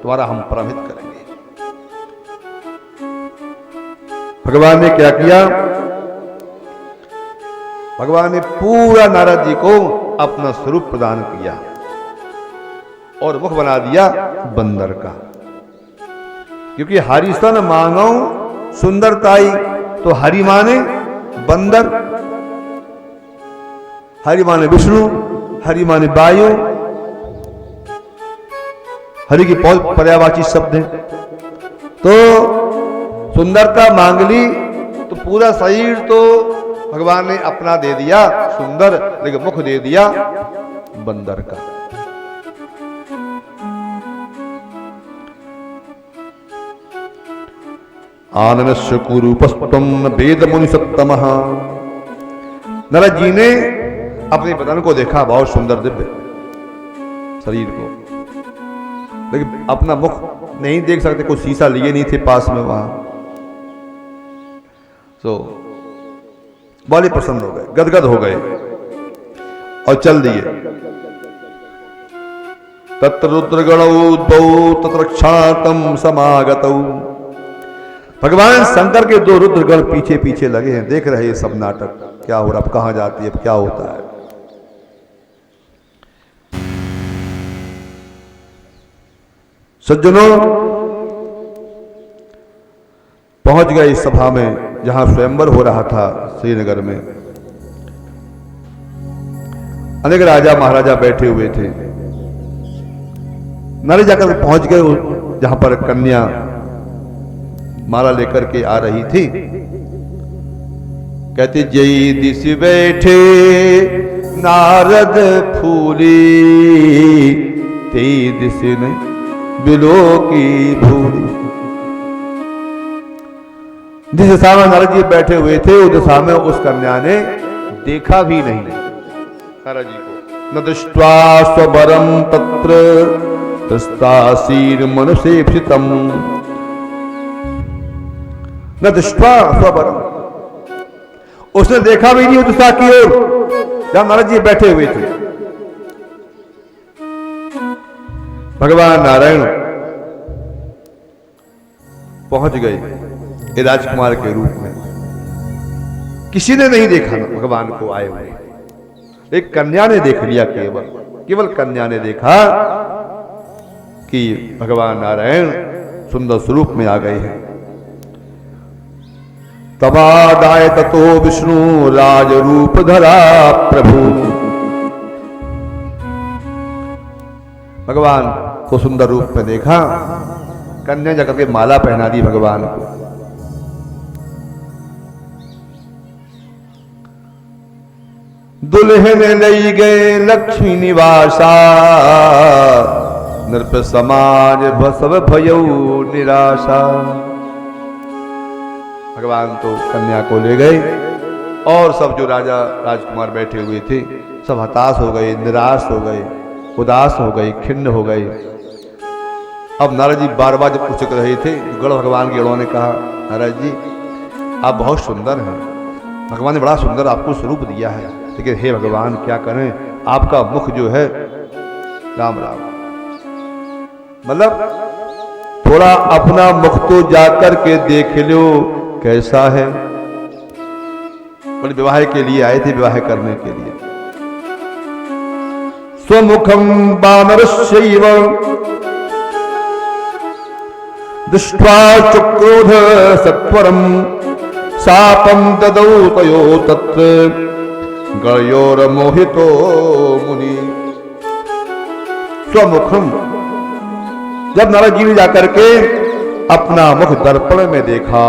तुम्हारा हम परम हित करेंगे। भगवान ने क्या किया, भगवान ने पूरा नारद जी को अपना स्वरूप प्रदान किया और मुख बना दिया बंदर का, क्योंकि हरिसन मांगो सुंदरताई, तो हरि माने बंदर, हरि माने विष्णु, हरि माने वायु, हरि की बहुत पर्यायवाची शब्द है। तो सुंदरता मांग ली तो पूरा शरीर तो भगवान ने अपना दे दिया सुंदर, लेकिन मुख दे दिया बंदर का। आननस्य कुरूपस्तम वेद मुनि सत्तमः। नारद जी ने अपने बदन को देखा, बहुत सुंदर दिव्य शरीर को, लेकिन अपना मुख नहीं देख सकते, कोई शीशा लिए नहीं थे पास में वहां। तो बड़े प्रसन्न हो गए, गदगद हो गए और चल दिए। तत्र रुद्रगणौ द्वौ तत्रक्षातम समागतौ। भगवान शंकर के दो रुद्रगण पीछे पीछे लगे हैं, देख रहे हैं सब नाटक क्या हो रहा, अब कहां जाती है, अब क्या होता है। सज्जनों, पहुंच गए इस सभा में जहां स्वयंवर हो रहा था श्रीनगर में। अनेक राजा महाराजा बैठे हुए थे। नारे जाकर पहुंच गए जहां पर कन्या माला लेकर के आ रही थी। कहते जय दिश बैठे नारद फूली, ते दिश ने बिलो की भूली। जिस दिशा में नारद जी बैठे हुए थे उस दिशा में उस कन्या ने देखा भी नहीं नारद जी को। न दृष्ट्वा स्वबरम तत्र तस्तासीर मनुषेप्सितम, न दृष्ट्वा स्वबरम, उसने देखा भी नहीं उस दिशा की ओर जहां नारद जी बैठे हुए थे। भगवान नारायण पहुंच गए राजकुमार के रूप में। किसी ने नहीं देखा ना भगवान को आए हुए, एक कन्या ने देख लिया। केवल कन्या ने देखा कि भगवान नारायण सुंदर स्वरूप में आ गए हैं। तबादाय ततो विष्णु राज रूप धरा प्रभु, भगवान को सुंदर रूप में देखा। कन्या जाकर के माला पहना दी भगवान को। दुल्हन लई गए लक्ष्मी निवासा, नृप समाज बसव भयऊ निराशा। भगवान तो कन्या को ले गए और सब जो राजा राजकुमार बैठे हुए थे सब हताश हो गए, निराश हो गए, उदास हो गए, खिन्न हो गए। अब नारद जी बार बार जब पूछ रहे थे, गण भगवान के गणों ने कहा नारद जी आप बहुत सुंदर हैं, भगवान ने बड़ा सुंदर आपको स्वरूप दिया है, लेकिन हे भगवान क्या करें, आपका मुख जो है राम राम, मतलब थोड़ा अपना मुख तो जाकर के देख लो कैसा है। बोले विवाह के लिए आए थे, विवाह करने के लिए। स्वमुखम वानरस्यैव दृष्ट्वा चक्रोध सत्वरम, शापं ददौ तयो तत्र गणयोर्मोहितो मुनि। स्वमुखम, जब नारद जी ने जाकर के अपना मुख दर्पण में देखा,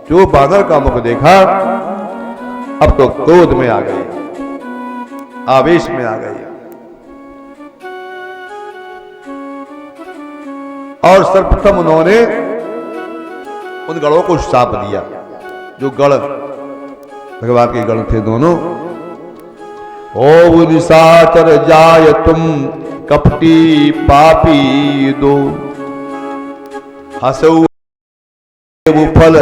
जो बानर का मुख देखा, अब तो क्रोध में आ गए, आवेश में आ गए और सर्वप्रथम उन्होंने उन गणों को शाप दिया। जो गण भगवान के गण थे दोनों, ओ निशाचर जाय तुम कपटी पापी दो, हसौ फल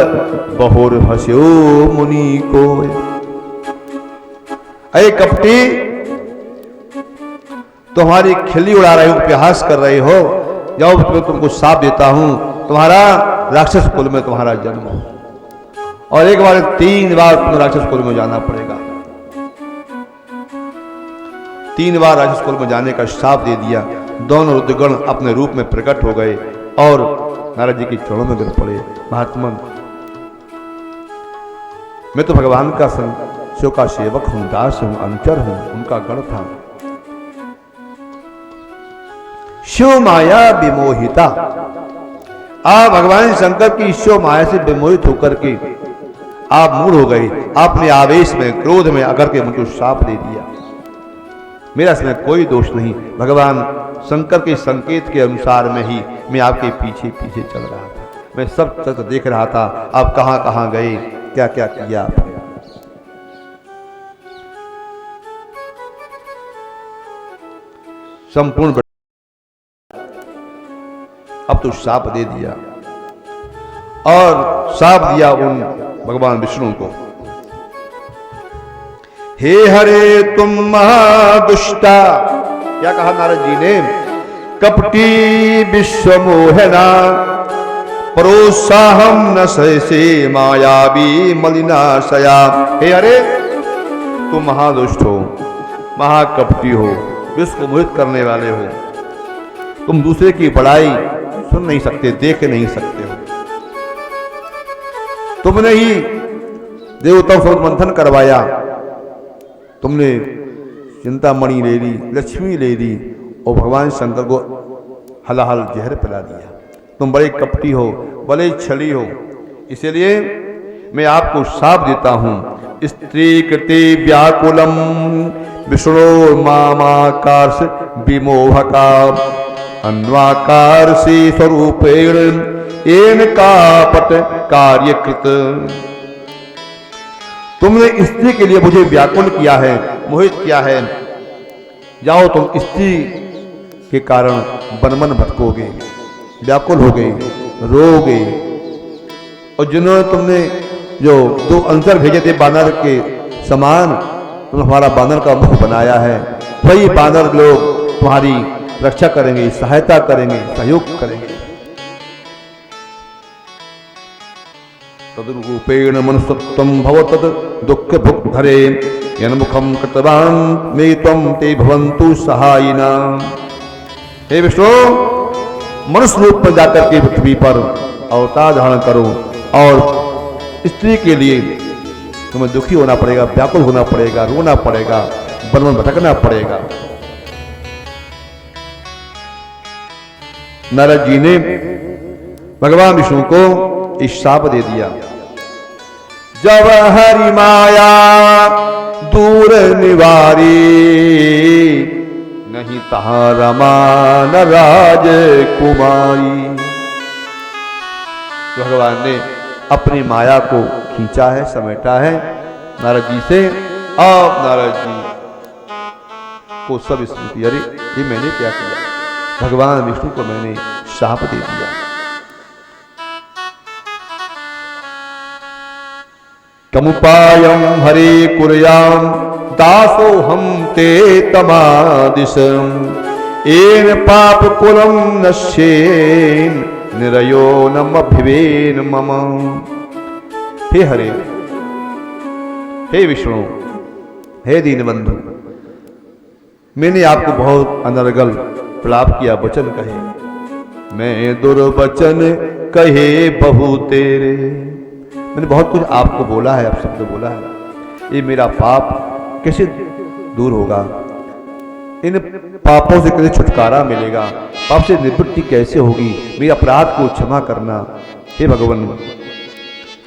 बहुर हस्यो मुनि को। अरे कपटी, तुम्हारी खिल्ली उड़ा रहे हो, उपहास कर रहे हो, जाओ मैं तुमको शाप देता हूं, तुम्हारा राक्षस कुल में तुम्हारा जन्म हो, और एक बार 3 बार तुम्हें राक्षस कुल में जाना पड़ेगा। 3 बार राक्षस कुल में जाने का शाप दे दिया। दोनों रुद्रगण अपने रूप में प्रकट हो गए और नारद जी के चरणों में गिर पड़े। महात्मन, मैं तो भगवान का शिव का सेवक हूं, दास हूं, अनुचर हूं, उनका गण था। शिव माया विमोहिता, आप भगवान शंकर की शिव माया से विमोहित होकर के आप मूढ़ हो गए, आपने आवेश में क्रोध में आकर के मुझको शाप दे दिया। मेरा इसमें कोई दोष नहीं, भगवान शंकर के संकेत के अनुसार में ही मैं आपके पीछे पीछे चल रहा था, मैं सब तक देख रहा था आप कहां कहां गए, क्या क्या किया आपने। संपूर्ण अब तो शाप दे दिया और शाप दिया उन भगवान विष्णु को। हे हरे तुम महादुष्टा, क्या कहा नारद जी ने, कपटी विश्वमोहना प्रोत्साहम न सहसे मायावी मलिनाशया। हे हरे, तुम महादुष्ट हो, महाकपटी हो, विश्व को मोहित करने वाले हो, तुम दूसरे की बड़ाई सुन नहीं सकते, देख नहीं सकते हो। तुमने ही देवताओं से मंथन करवाया, तुमने चिंतामणि ले ली, लक्ष्मी ले ली और भगवान शंकर को हलाहल जहर पिला दिया। तुम बड़े कपटी हो, बड़े छली हो, इसलिए मैं आपको शाप देता हूं। स्त्री कृते व्याकुलम विष्णु मामाकार से विमोहका अन्वाकार से स्वरूपेण एन कापट कार्यकृत। तुमने स्त्री के लिए मुझे व्याकुल किया है, मोहित किया है। जाओ, तुम स्त्री के कारण बनमन भटकोगे, व्याकुल हो गए, रोगे। और जिन्होंने तुमने जो 2 अंसर भेजे थे बानर के समान, तुम हमारा बानर का मुख बनाया है, वही बानर लोग तुम्हारी रक्षा करेंगे, सहायता करेंगे, सहयोग करेंगे। तद्रूपेण मनुष्यत्वं भवतद दुःख भुक् धरे यन्मुखं कृतवान् मे त्वं ते भवन्तु सहायिना। हे विष्णु, मनुष्य रूप में जाकर के पृथ्वी पर अवतार धारण करो और स्त्री के लिए तुम्हें दुखी होना पड़ेगा, व्याकुल होना पड़ेगा, रोना पड़ेगा, वन वन भटकना पड़ेगा। नारद जी ने भगवान विष्णु को इस शाप दे दिया। जब हरि माया दूर निवारी नहीं तहां रमा न राज कुमारी। भगवान ने अपनी माया को खींचा है, समेटा है नारद जी से। अब नारद जी को सब स्मृति, अरे ये मैंने क्या किया, भगवान विष्णु को मैंने शाप दे दिया। कमुपायम हरे कुर्याम दासो हम ते तमादिशम एन पाप कुलम नश्येन निरयो नम भिवेन मम। हे हरे, हे विष्णु, हे दीनबंधु, मैंने आपको बहुत अनर्गल प्रलाप किया, वचन कहे, मैं दुर्वचन कहे बहु तेरे। मैंने बहुत कुछ आपको बोला है, आप शब्द बोला है। ये मेरा पाप कैसे दूर होगा, इन पापों से कैसे छुटकारा मिलेगा, पाप से निवृत्ति कैसे होगी, मेरे अपराध को क्षमा करना। हे भगवान,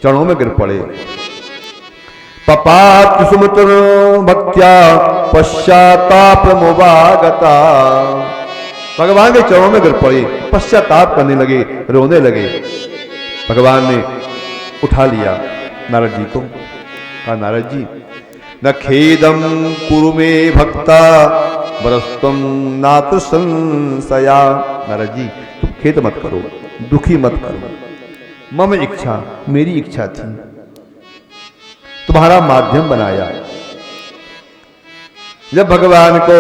चरणों में गिर पड़े। पपात सुमित्र भक्त्या पश्चाताप मुवागता। भगवान के चरणों में गिर पड़े, पश्चाताप करने लगे, रोने लगे। भगवान ने उठा लिया नारद जी को, कहा नारद जी, न खेदम कुरु मे भक्ता वरस्तम नात्र संशया। नारद जी, तुम खेद मत करो, दुखी मत करो, मम इच्छा, मेरी इच्छा थी, तुम्हारा माध्यम बनाया। जब भगवान को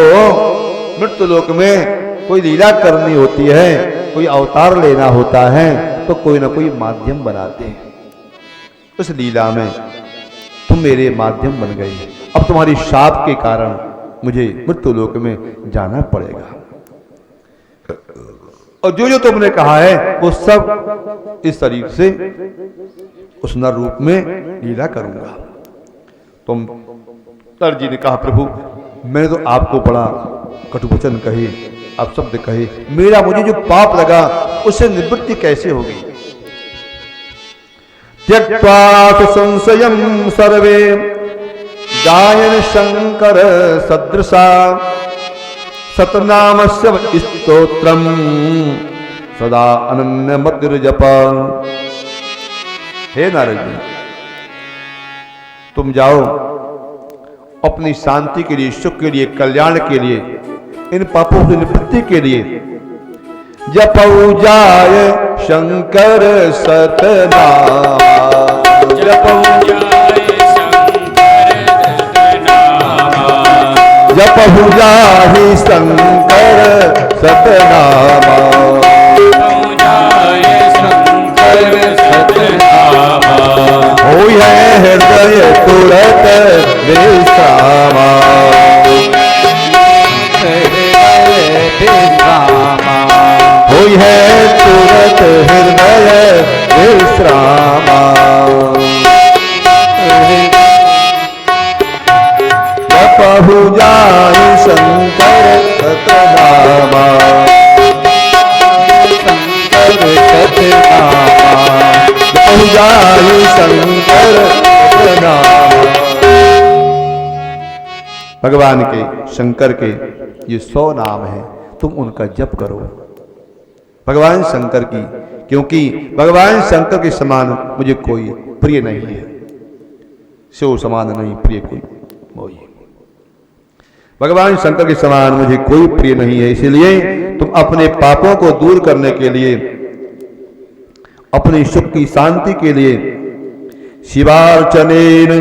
मृत्यु लोक में कोई लीला करनी होती है, कोई अवतार लेना होता है, तो कोई ना कोई माध्यम बनाते हैं। उस लीला में तुम मेरे माध्यम बन गई। अब तुम्हारी शाप के कारण मुझे मृत्यु लोक में जाना पड़ेगा, और जो जो तुमने कहा है वो सब इस शरीर से उस नर रूप में लीला करूंगा। तुम तर जी ने कहा, प्रभु मैंने तो आपको बड़ा कटुवचन कहे, आप शब्द कहे, मेरा मुझे जो पाप लगा उससे निवृत्ति कैसे होगी। त्यक्त्वा संशयं सर्वे गायन शंकर सदृशा सतनामस्य स्तोत्रम सदा अनन्य मतिर जपा। हे नारद जी, तुम जाओ अपनी शांति के लिए, सुख के लिए, कल्याण के लिए, इन पापों से निवृत्ति के लिए जपऊ जाय शंकर सतनाम। जपऊ जपहु जाहि शंकर सतनामा। होई है हृदय तुरत विश्रामा। विश्रामा भगवान के, शंकर के ये 100 नाम हैं, तुम उनका जप करो भगवान शंकर की, क्योंकि भगवान शंकर के समान मुझे कोई प्रिय नहीं है, शिव समान नहीं प्रिय कोई मोही। भगवान शंकर के समान मुझे कोई प्रिय नहीं है, इसलिए तुम अपने पापों को दूर करने के लिए, अपने सुख की शांति के लिए शिवार्चनेन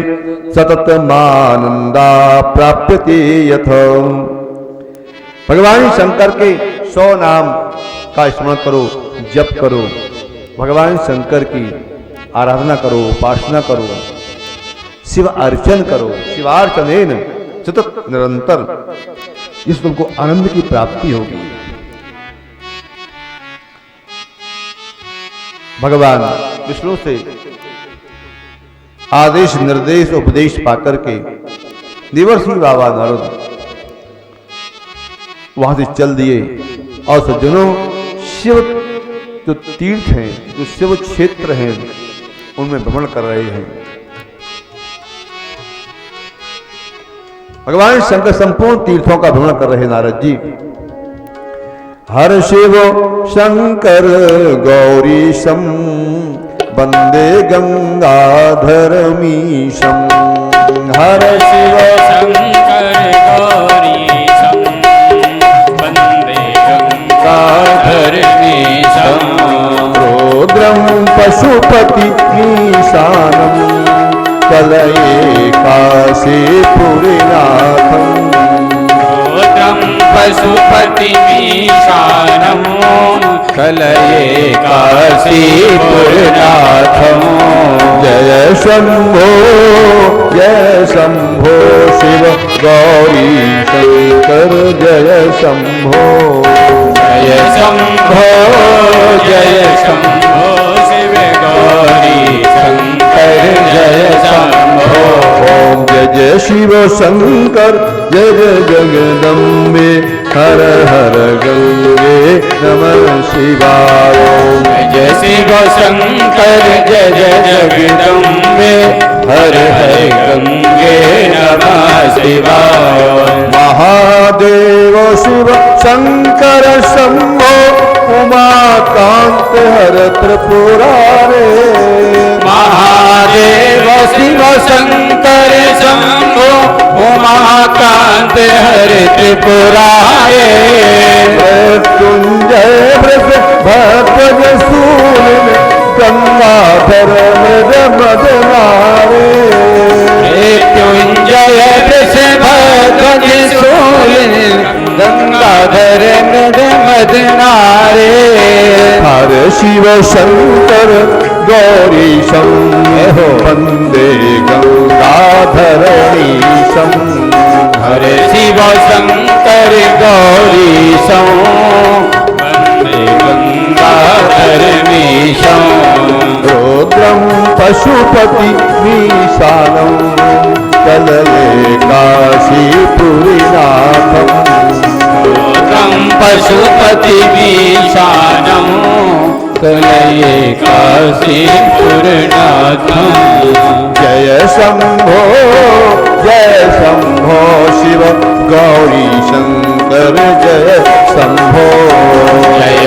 सततमानंदा प्राप्यते यथ, भगवान शंकर के 100 नाम का स्मरण करो, जप करो, भगवान शंकर की आराधना करो, उपासना करो, शिव अर्चन करो, शिवार्चनेन सतत निरंतर, जिस तुमको आनंद की प्राप्ति होगी। भगवान विष्णु से आदेश निर्देश उपदेश पाकर के देवर्षि बाबा नारद वहां से चल दिए और सज्जनों शिव जो तीर्थ हैं, जो शिव क्षेत्र हैं, उनमें भ्रमण कर रहे हैं। भगवान शंकर संपूर्ण तीर्थों का भ्रमण कर रहे हैं नारद जी। हर शिव शंकर गौरीशम वंदे गंगाधरमीशम, हर शिव शंकर गौरीशं वन्दे गंगाधरमीशं, रुद्रं पशुपति मीशानं कलये काशीपुरीनाथं, रुद्रं पशुपतिमीशानं कलये काशीपुरनाथं। जय शंभो शिव गौरी शंकर, जय शंभो शंभो जय शंभो शिव गौरी शंकर जय शंभो। ओम जय जय शिव शंकर, जय जय जगदम्बे, हर हर गंगे नमः शिवाय। जय शिव शंकर जय जय जगदम्बे, हर हर गंगे नमः शिवाय। महादेव शिव शंकर शंभो, उमाकांत हर त्रिपुरारे। महादेव शिव शंकर शंभो, उमाकांत हर त्रिपुरारे। मृत्युंजय वृष भद्रज सूल, गंगाधर मृद मदनारे। मृत्युंजय वृषभध्वज शूल, गंगाधर मृद मदनारे। हर शिव शंकर गौरी शंभो, वंदे गंगाधरणीशं, हर शिव शंकर गौरीशं वन्दे गंगाधरमीशं। रुद्रं पशुपति मीशानं कलये काशीपुरीनाथं, रुद्रं पशुपतिमीशानं कलये काशीपुरनाथं। जय शंभो शिव गौरी शंकर, जय शंभो जय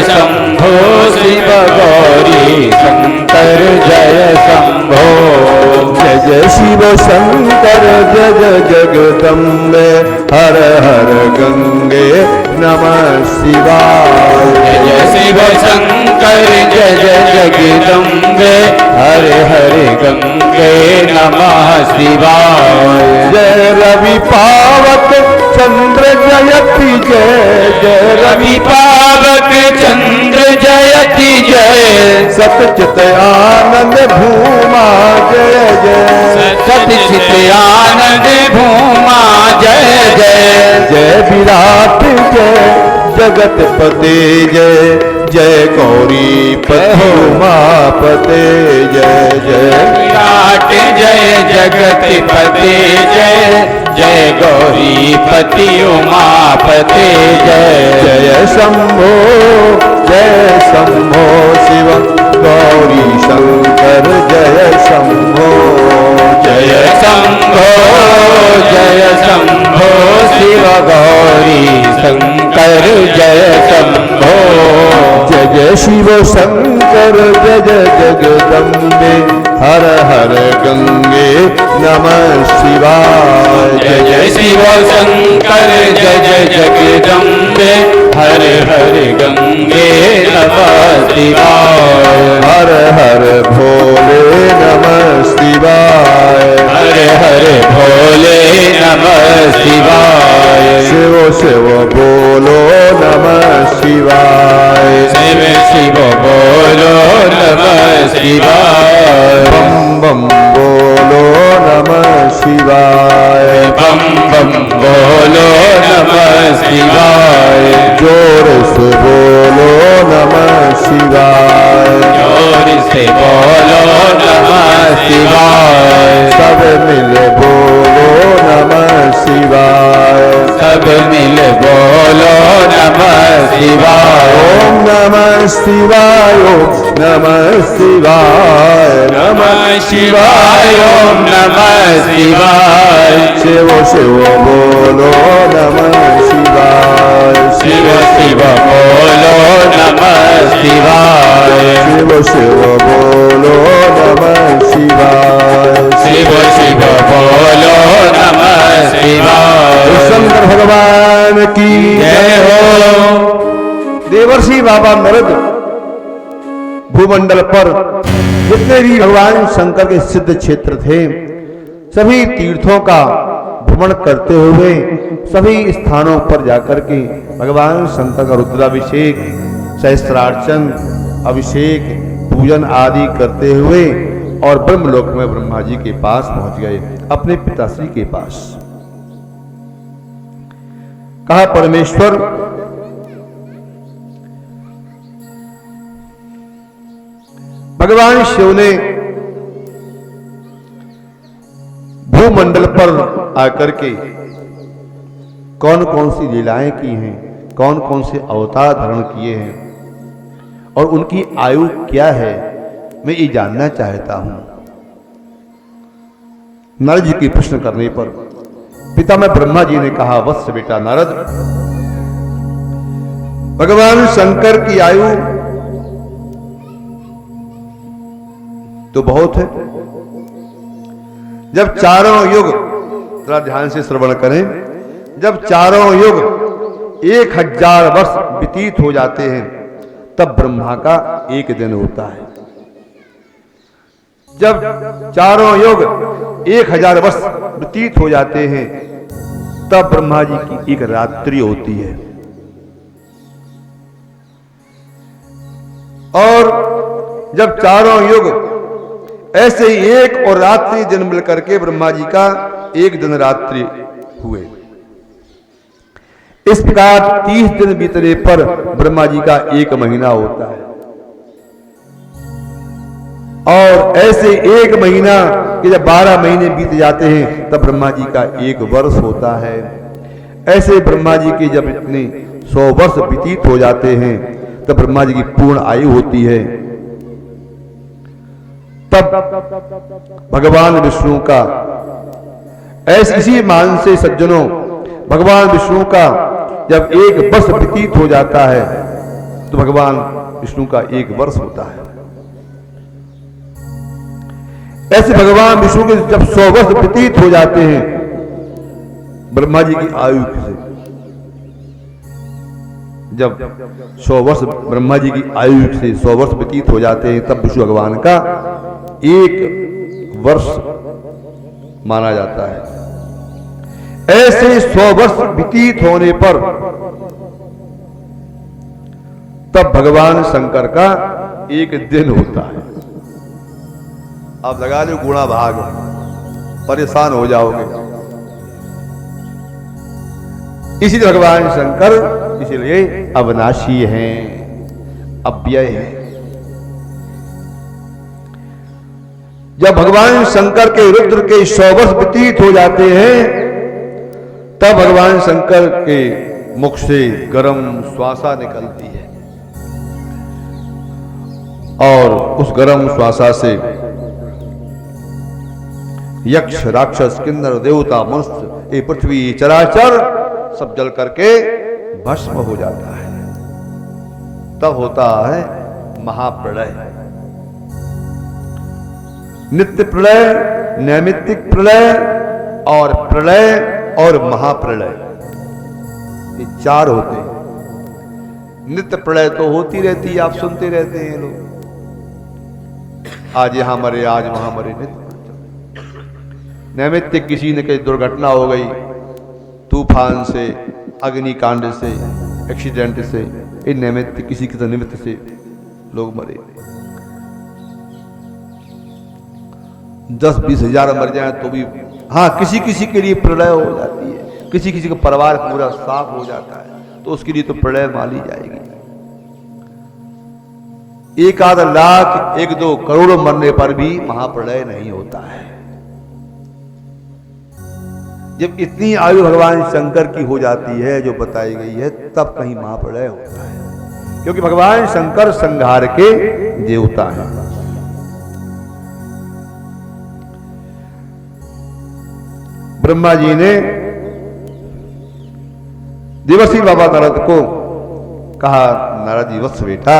शंभो शिव गौरी शंकर जय शंभो। जय जय शिव शंकर, जय जय जगदम्बे, हर हर गंगे नमः शिवाय। जय जय शिव शंकर जय जय जगदम्बे, हर हर गंगे नमः शिवाय। जय रवि पावक चंद्र जयति जय, जय रवि पावक चंद्र जयति जय, सतचित आनंद भूमा जय जय, सतचित आनंद भूमा जय जय। जय विराट जय जगतपते जय, जय गौरी उमापते जय जय। विराट जय जगतपते जय, जय गौरीपति उमापते जय। जय शंभो शिव गौरी शंकर, जय शंभो जय जय शंभो शिव गौरी शंकर जय शंभो जय जय शिव शंकर जय जय जगदम्बे हर हर गंगे नमः शिवाय जय जय शिव शंकर जय जय जगदम्बे हर हर गंगे नमः शिवाय हर हर भोले नमः शिवाय हर हर भोले नमः शिवाय शिव शिव बोलो नमः शिवाय शिव शिव बोलो नमः शिवाय बम बम बोलो नमः शिवाय बम बम बोलो नमः शिवाय जोर से बोलो नमः शिवाय जोर से बोलो नमः शिवाय सब मिल बोलो नमः शिवाय सब मिल बोलो नमः शिवाय ओम नमः शिवाय ओम नमः शिवाय नमः शिवाय ओम नमः शिवाय शिव शिव बोलो नमः शिवाय शिव शिव बोलो नमः शिवाय शिव शिव बोलो नमः शिवाय शिव शिव बोलो नमः शिवाय शंकर भगवान की जय हो। देवर्षि बाबा नारद भूमंडल पर जितने भी भगवान शंकर के सिद्ध क्षेत्र थे सभी तीर्थों का भ्रमण करते हुए सभी स्थानों पर जाकर के भगवान शंकर का रुद्राभिषेक सहस्त्रार्चन अभिषेक पूजन आदि करते हुए और ब्रह्मलोक में ब्रह्मा जी के पास पहुंच गए अपने पिताश्री के पास। कहा परमेश्वर भगवान शिव ने भूमंडल पर आकर के कौन कौन सी लीलाएं की हैं, कौन कौन से अवतार धारण किए हैं और उनकी आयु क्या है, मैं ये जानना चाहता हूं। नारद जी के प्रश्न करने पर पितामह ब्रह्मा जी ने कहा, वत्स बेटा नारद, भगवान शंकर की आयु तो बहुत है। जब चारों युग, थोड़ा ध्यान से श्रवण करें, जब चारों युग 1000 वर्ष व्यतीत हो जाते हैं तब ब्रह्मा का एक दिन होता है। जब चारों युग 1000 वर्ष व्यतीत हो जाते हैं तब ब्रह्मा जी की एक रात्रि होती है। और जब चारों युग ऐसे ही एक और रात्रि दिन मिलकर के ब्रह्मा जी का एक दिन रात्रि हुए। इस प्रकार 30 दिन बीतने पर ब्रह्मा जी का एक महीना होता है। और ऐसे एक महीना कि जब 12 महीने बीत जाते हैं तब ब्रह्मा जी का एक वर्ष होता है। ऐसे ब्रह्मा जी के जब इतने 100 वर्ष व्यतीत हो जाते हैं तब ब्रह्मा जी की पूर्ण आयु होती है। तब भगवान विष्णु का इसी मान से सज्जनों, भगवान विष्णु का जब एक वर्ष व्यतीत हो जाता है तो भगवान विष्णु का एक वर्ष होता है। ऐसे भगवान विष्णु के जब 100 वर्ष व्यतीत हो जाते हैं ब्रह्मा जी की आयु से, जब 100 वर्ष ब्रह्मा जी की आयु से 100 वर्ष व्यतीत हो जाते हैं तब विष्णु भगवान का एक वर्ष माना जाता है। ऐसे 100 वर्ष व्यतीत होने पर तब भगवान शंकर का एक दिन होता है। आप लगा लो गुणा भाग, परेशान हो जाओगे। इसीलिए भगवान शंकर इसीलिए अविनाशी हैं, अव्यय हैं। जब भगवान शंकर के रुद्र के 100 वर्ष व्यतीत हो जाते हैं तब भगवान शंकर के मुख से गर्म श्वासा निकलती है और उस गर्म श्वासा से यक्ष राक्षस किन्नर देवता मनुष्य ये पृथ्वी चराचर सब जल करके भस्म हो जाता है। तब होता है महाप्रलय। नित्य प्रलय, नैमित्तिक प्रलय और प्रलय और महाप्रलय, ये चार होते हैं। नित्य प्रलय तो होती रहती है, आप सुनते रहते हैं लोग, आज यहां मरे आज वहां मरे, नित्य। नैमित्तिक किसी ने कहीं दुर्घटना हो गई, तूफान से, अग्निकांड से, एक्सीडेंट से, इन नैमित्तिक किसी के निमित्त से लोग मरे। 10-20 हजार मर जाए तो भी, हाँ किसी किसी के लिए प्रलय हो जाती है, किसी किसी का परिवार पूरा साफ हो जाता है तो उसके लिए तो प्रलय मानी जाएगी। 1-आध लाख 1-2 करोड़ मरने पर भी महाप्रलय नहीं होता है। जब इतनी आयु भगवान शंकर की हो जाती है जो बताई गई है, तब कहीं महाप्रलय होता है, क्योंकि भगवान शंकर संहार के देवता हैं। ब्रह्मा जी ने देवर्षि बाबा नारद को कहा, नारद जी वत्स बेटा,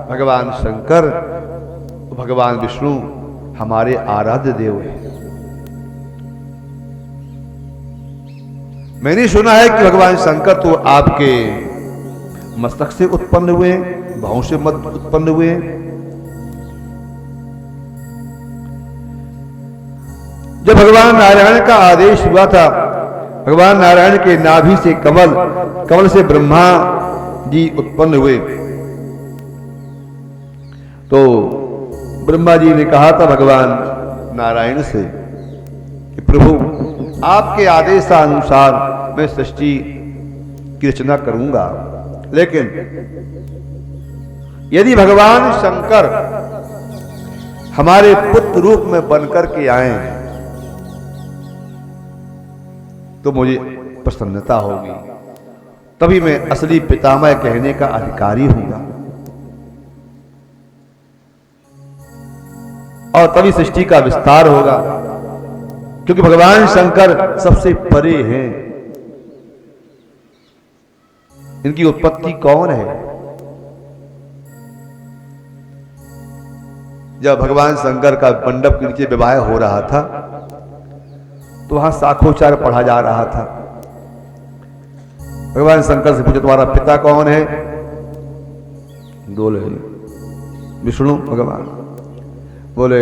भगवान शंकर भगवान विष्णु हमारे आराध्य देव हैं। मैंने सुना है कि भगवान शंकर तो आपके मस्तक से उत्पन्न हुए, भाव से मत उत्पन्न हुए। जब भगवान नारायण का आदेश हुआ था, भगवान नारायण के नाभि से कमल, कमल से ब्रह्मा जी उत्पन्न हुए, तो ब्रह्मा जी ने कहा था भगवान नारायण से कि प्रभु आपके आदेशानुसार मैं सृष्टि की रचना करूंगा, लेकिन यदि भगवान शंकर हमारे पुत्र रूप में बनकर के आए तो मुझे प्रसन्नता होगी, तभी मैं असली पितामह कहने का अधिकारी हूंगा और तभी सृष्टि का विस्तार होगा, क्योंकि भगवान शंकर सबसे परे हैं। इनकी उत्पत्ति कौन है? जब भगवान शंकर का मंडप के नीचे विवाह हो रहा था तो वहां साखोचार पढ़ा जा रहा था। भगवान शंकर से पूछा, तुम्हारा पिता कौन है? बोले विष्णु भगवान। बोले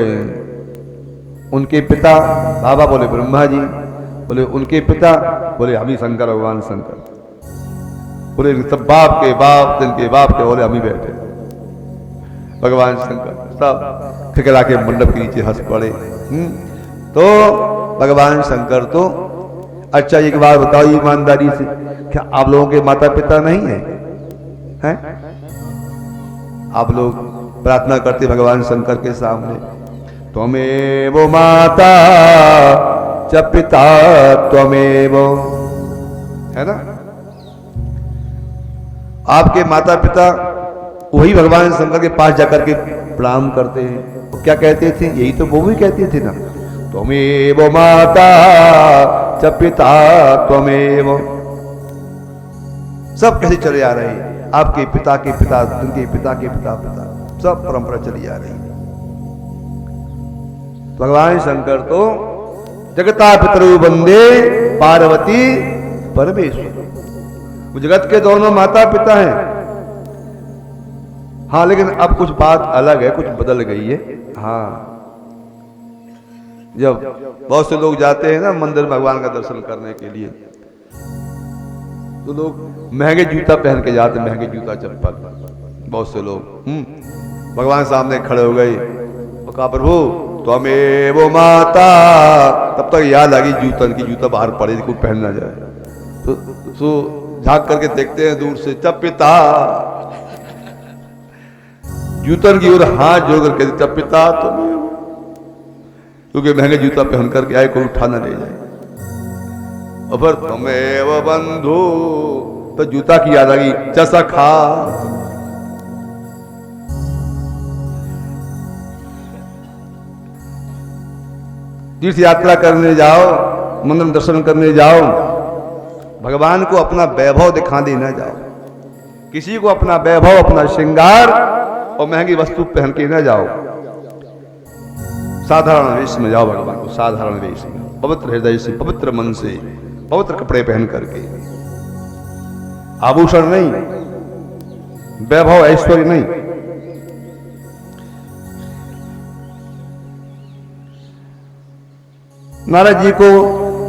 उनके पिता? बाबा बोले ब्रह्मा जी। बोले उनके पिता? बोले हम ही शंकर, भगवान शंकर। बोले सब बाप के बाप, जिनके बाप के, बोले हम ही बैठे। भगवान शंकर सब खिखला के मंडप के नीचे हंस पड़े। तो भगवान शंकर तो, अच्छा एक बार बताओ ईमानदारी से, क्या आप लोगों के माता पिता नहीं है? हैं? आप लोग प्रार्थना करते भगवान शंकर के सामने, त्वमेव माता च पिता त्वमेव, है ना? आपके माता पिता वही भगवान शंकर के पास जाकर के प्रणाम करते हैं। वो क्या कहते थे? यही तो वो भी कहते थे ना, त्वमेव माता च पिता त्वमेव। सब कैसे चले आ रहे हैं, आपके पिता के पिता, उनके पिता के पिता, पिता, सब परंपरा चली आ रही है। भगवान शंकर तो जगता पितरु वंदे पार्वती परमेश्वर, वो जगत के दोनों माता पिता हैं। हाँ, लेकिन अब कुछ बात अलग है, कुछ बदल गई है। हाँ, जब बहुत से लोग जाते हैं ना मंदिर भगवान का दर्शन करने के लिए, तो लोग महंगे जूता पहन के जाते, महंगे जूता चप्पल। बहुत से लोग भगवान सामने खड़े हो गए और कहा प्रभु त्वमेव माता, तब तक याद आ गई जूतन की, जूता बाहर पड़े, कोई पहन ना जाए। तो झांक करके देखते हैं दूर से, तब पिता, जूतन की ओर हाथ जोड़ करके तब पिता त्वमेव, क्योंकि महंगे जूता पहन करके आए, कोई उठा ना ले जाए। और फिर त्वमेव बंधु, तो जूता की याद आ गई, चसा खा। तीर्थ यात्रा करने जाओ, मंदिर दर्शन करने जाओ, भगवान को अपना वैभव दिखाने न जाओ। किसी को अपना वैभव, अपना श्रृंगार और महंगी वस्तु पहन के न जाओ। साधारण वेश में जाओ भगवान को, साधारण वेश में, पवित्र हृदय से, पवित्र मन से, पवित्र कपड़े पहन करके। आभूषण नहीं, वैभव ऐश्वर्य नहीं। नारद जी को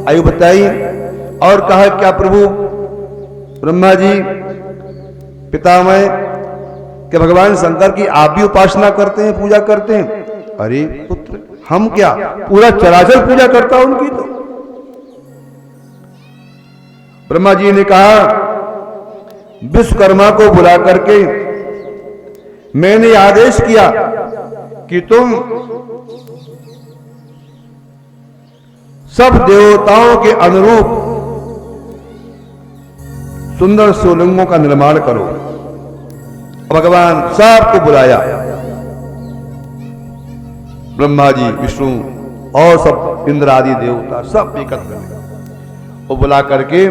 आयु बताई और कहा, क्या प्रभु ब्रह्मा जी पितामह के भगवान शंकर की आप भी उपासना करते हैं, पूजा करते हैं? अरे पुत्र, हम क्या, पूरा चराचर पूजा करता हूं उनकी। तो ब्रह्मा जी ने कहा, विश्वकर्मा को बुला करके मैंने आदेश किया कि तुम सब देवताओं के अनुरूप सुंदर शिवलिंगों का निर्माण करो। भगवान सबको बुलाया, ब्रह्मा जी, विष्णु और सब इंद्र आदि देवता सब एकत्र हुए। वो बुला करके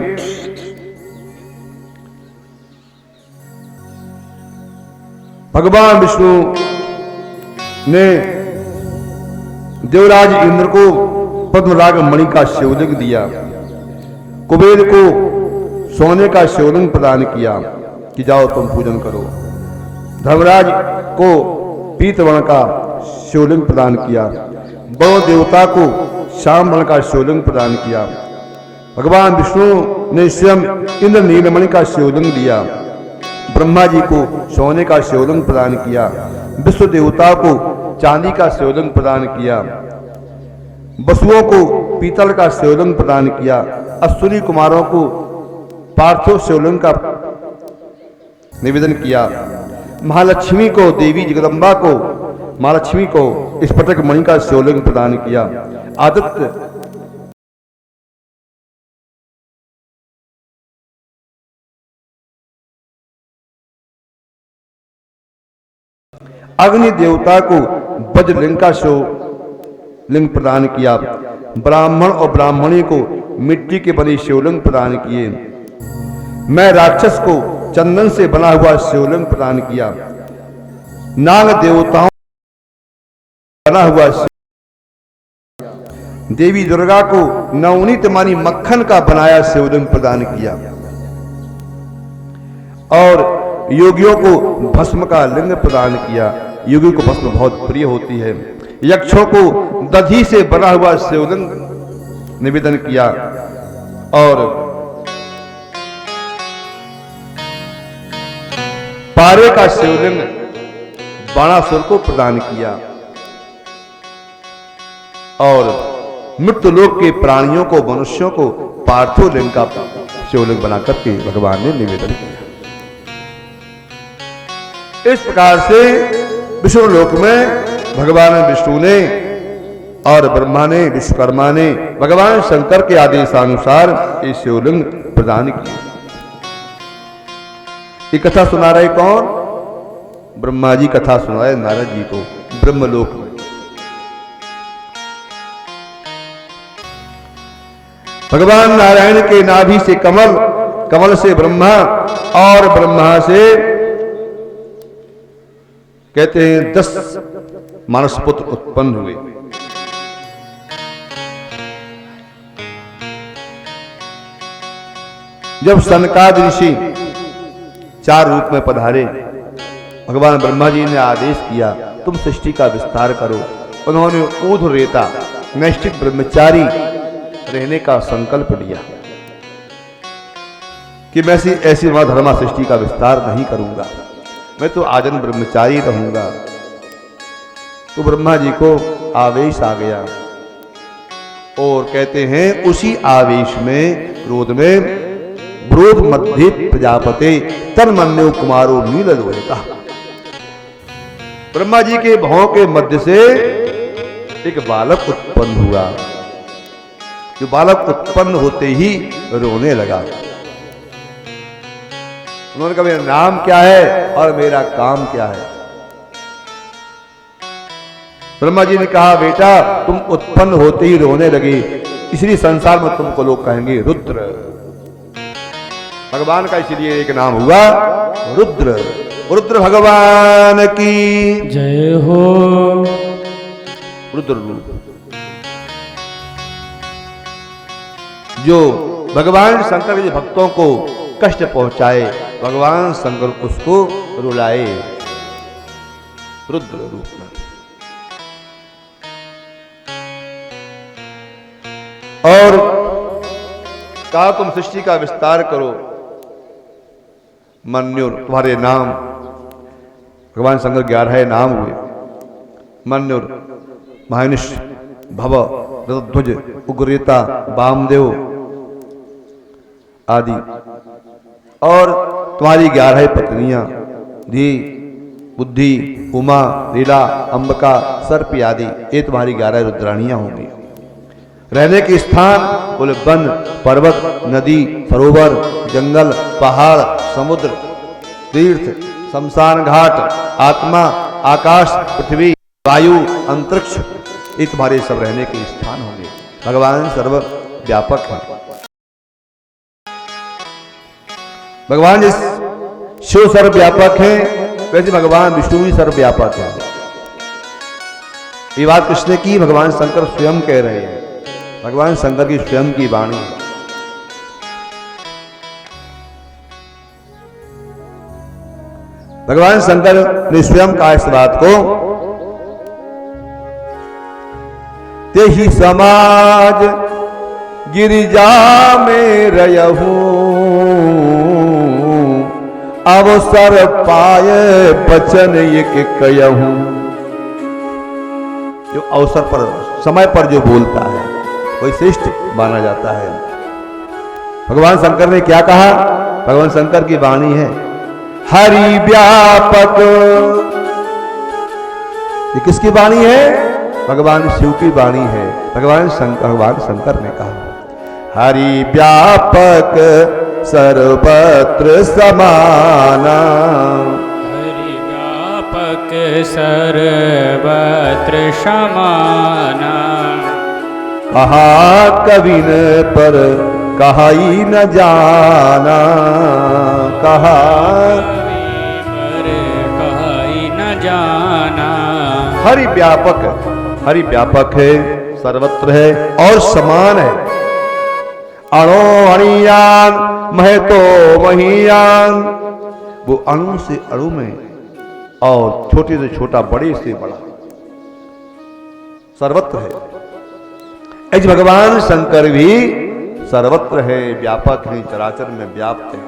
भगवान विष्णु ने देवराज इंद्र को पद्मराग मणि का शिवलिंग दिया, कुबेर को सोने का शिवलिंग प्रदान किया कि जाओ तुम पूजन करो। धर्मराज को पीतवर्ण का शिवलिंग प्रदान किया, बड़ो देवता को श्याम वर्ण का शिवलिंग प्रदान किया। भगवान विष्णु ने स्वयं इंद्र नीलमणि का शिवलिंग दिया, ब्रह्मा जी को सोने का शिवलिंग प्रदान किया, विश्व देवता को चांदी का शिवलिंग प्रदान किया, वसुओं को पीतल का शिवलिंग प्रदान किया, अश्विनी कुमारों को पार्थिव शिवलिंग का निवेदन किया, महालक्ष्मी को, देवी जगदम्बा को, महालक्ष्मी को स्फटिक मणि का शिवलिंग प्रदान किया, आदित्य अग्नि देवता को वज्रलिंग का शिवलिंग प्रदान किया, ब्राह्मण और ब्राह्मणी को मिट्टी के बने शिवलिंग प्रदान किए। मैं राक्षस को चंदन से बना हुआ शिवलिंग प्रदान किया, नाग देवताओं बना हुआ, देवी दुर्गा को नवनीत मानी मक्खन का बनाया शिवलिंग प्रदान किया, और योगियों को भस्म का लिंग प्रदान किया। योगी को भस्म बहुत प्रिय होती है। यक्षों को दधी से बना हुआ शिवलिंग निवेदन किया, और पारे का शिवलिंग बाणासुर को प्रदान किया, और मृत्युलोक के प्राणियों को, मनुष्यों को पार्थिव लिंग का शिवलिंग बनाकर के भगवान ने निवेदन किया। इस प्रकार से विष्णु लोक में भगवान विष्णु ने और ब्रह्मा ने, विश्वकर्मा ने भगवान शंकर के आदेशानुसार ये शिवलिंग प्रदान किए। ये कथा सुना रहे कौन? ब्रह्मा जी कथा सुना रहे नारद जी को ब्रह्मलोक में। भगवान नारायण के नाभि से कमल, कमल से ब्रह्मा, और ब्रह्मा से कहते हैं 10 मानस पुत्र उत्पन्न हुए। जब सनकादि ऋषि 4 रूप में पधारे, भगवान ब्रह्मा जी ने आदेश किया तुम सृष्टि का विस्तार करो। उन्होंने ऊर्ध्व रेता नैष्ठिक ब्रह्मचारी रहने का संकल्प लिया कि मैं ऐसी धर्मा सृष्टि का विस्तार नहीं करूंगा, मैं तो आजन ब्रह्मचारी रहूंगा। तो ब्रह्मा जी को आवेश आ गया, और कहते हैं उसी आवेश में, क्रोध में, ब्रोध मध्य प्रजापते तन्मन्यो कुमारो नील लोहिता, ब्रह्मा जी के भाव के मध्य से एक बालक उत्पन्न हुआ। जो बालक उत्पन्न होते ही रोने लगा। उन्होंने कहा मेरा नाम क्या है और मेरा काम क्या है? ब्रह्मा जी ने कहा बेटा तुम उत्पन्न होते ही रोने लगे, इसलिए संसार में तुमको लोग कहेंगे रुद्र। भगवान का इसलिए एक नाम हुआ रुद्र। रुद्र भगवान की जय हो। रुद्र रूप जो भगवान शंकर के भक्तों को कष्ट पहुंचाए, भगवान शंकर उसको रुलाए रुद्र रूप में। और कहा तुम सृष्टि का विस्तार करो, मन्युर तुम्हारे नाम, भगवान शंकर 11 नाम हुए। मन्युर, महानिश, भव, रतध्वज, उग्रता, वामदेव आदि, और तुम्हारी 11 पत्नियां धी, बुद्धि, उमा, लीला, अंबिका, सर्प आदि, ये तुम्हारी 11 रुद्राणियां होंगी। रहने के स्थान बोले वन, पर्वत, नदी, सरोवर, जंगल, पहाड़, समुद्र, तीर्थ, शमशान घाट, आत्मा, आकाश, पृथ्वी, वायु, अंतरिक्ष, ये तुम्हारे सब रहने के स्थान होंगे। भगवान सर्व व्यापक है। भगवान जिस शिव सर्व व्यापक है, वैसे भगवान विष्णु भी सर्व व्यापक है। ये बात किसने की? भगवान शंकर स्वयं कह रहे हैं। भगवान शंकर की स्वयं की वाणी है। भगवान शंकर ने स्वयं कहा इस बात को, ते ही समाज गिरिजा में रहूं, अवसर पाए बचन ये के कहूं। जो अवसर पर, समय पर जो बोलता है वही श्रेष्ठ माना जाता है। भगवान शंकर ने क्या कहा? भगवान शंकर की वाणी है हरि व्यापक। ये किसकी वाणी है? भगवान शिव की वाणी है। भगवान शंकर ने कहा हरि व्यापक सर्वत्र समाना, हरि व्यापक सर्वत्र समाना। कहा कवि न पर कहा ही न जाना, कहा पर कहा ही न जाना। हरि व्यापक, हरि व्यापक है, सर्वत्र है और समान है। अणो अणियान मह तो महीयान, वो अणु से अणु में और छोटे से छोटा, बड़े से बड़ा, सर्वत्र है। ऐसे भगवान शंकर भी सर्वत्र है, व्यापक है, चराचर में व्याप्त है।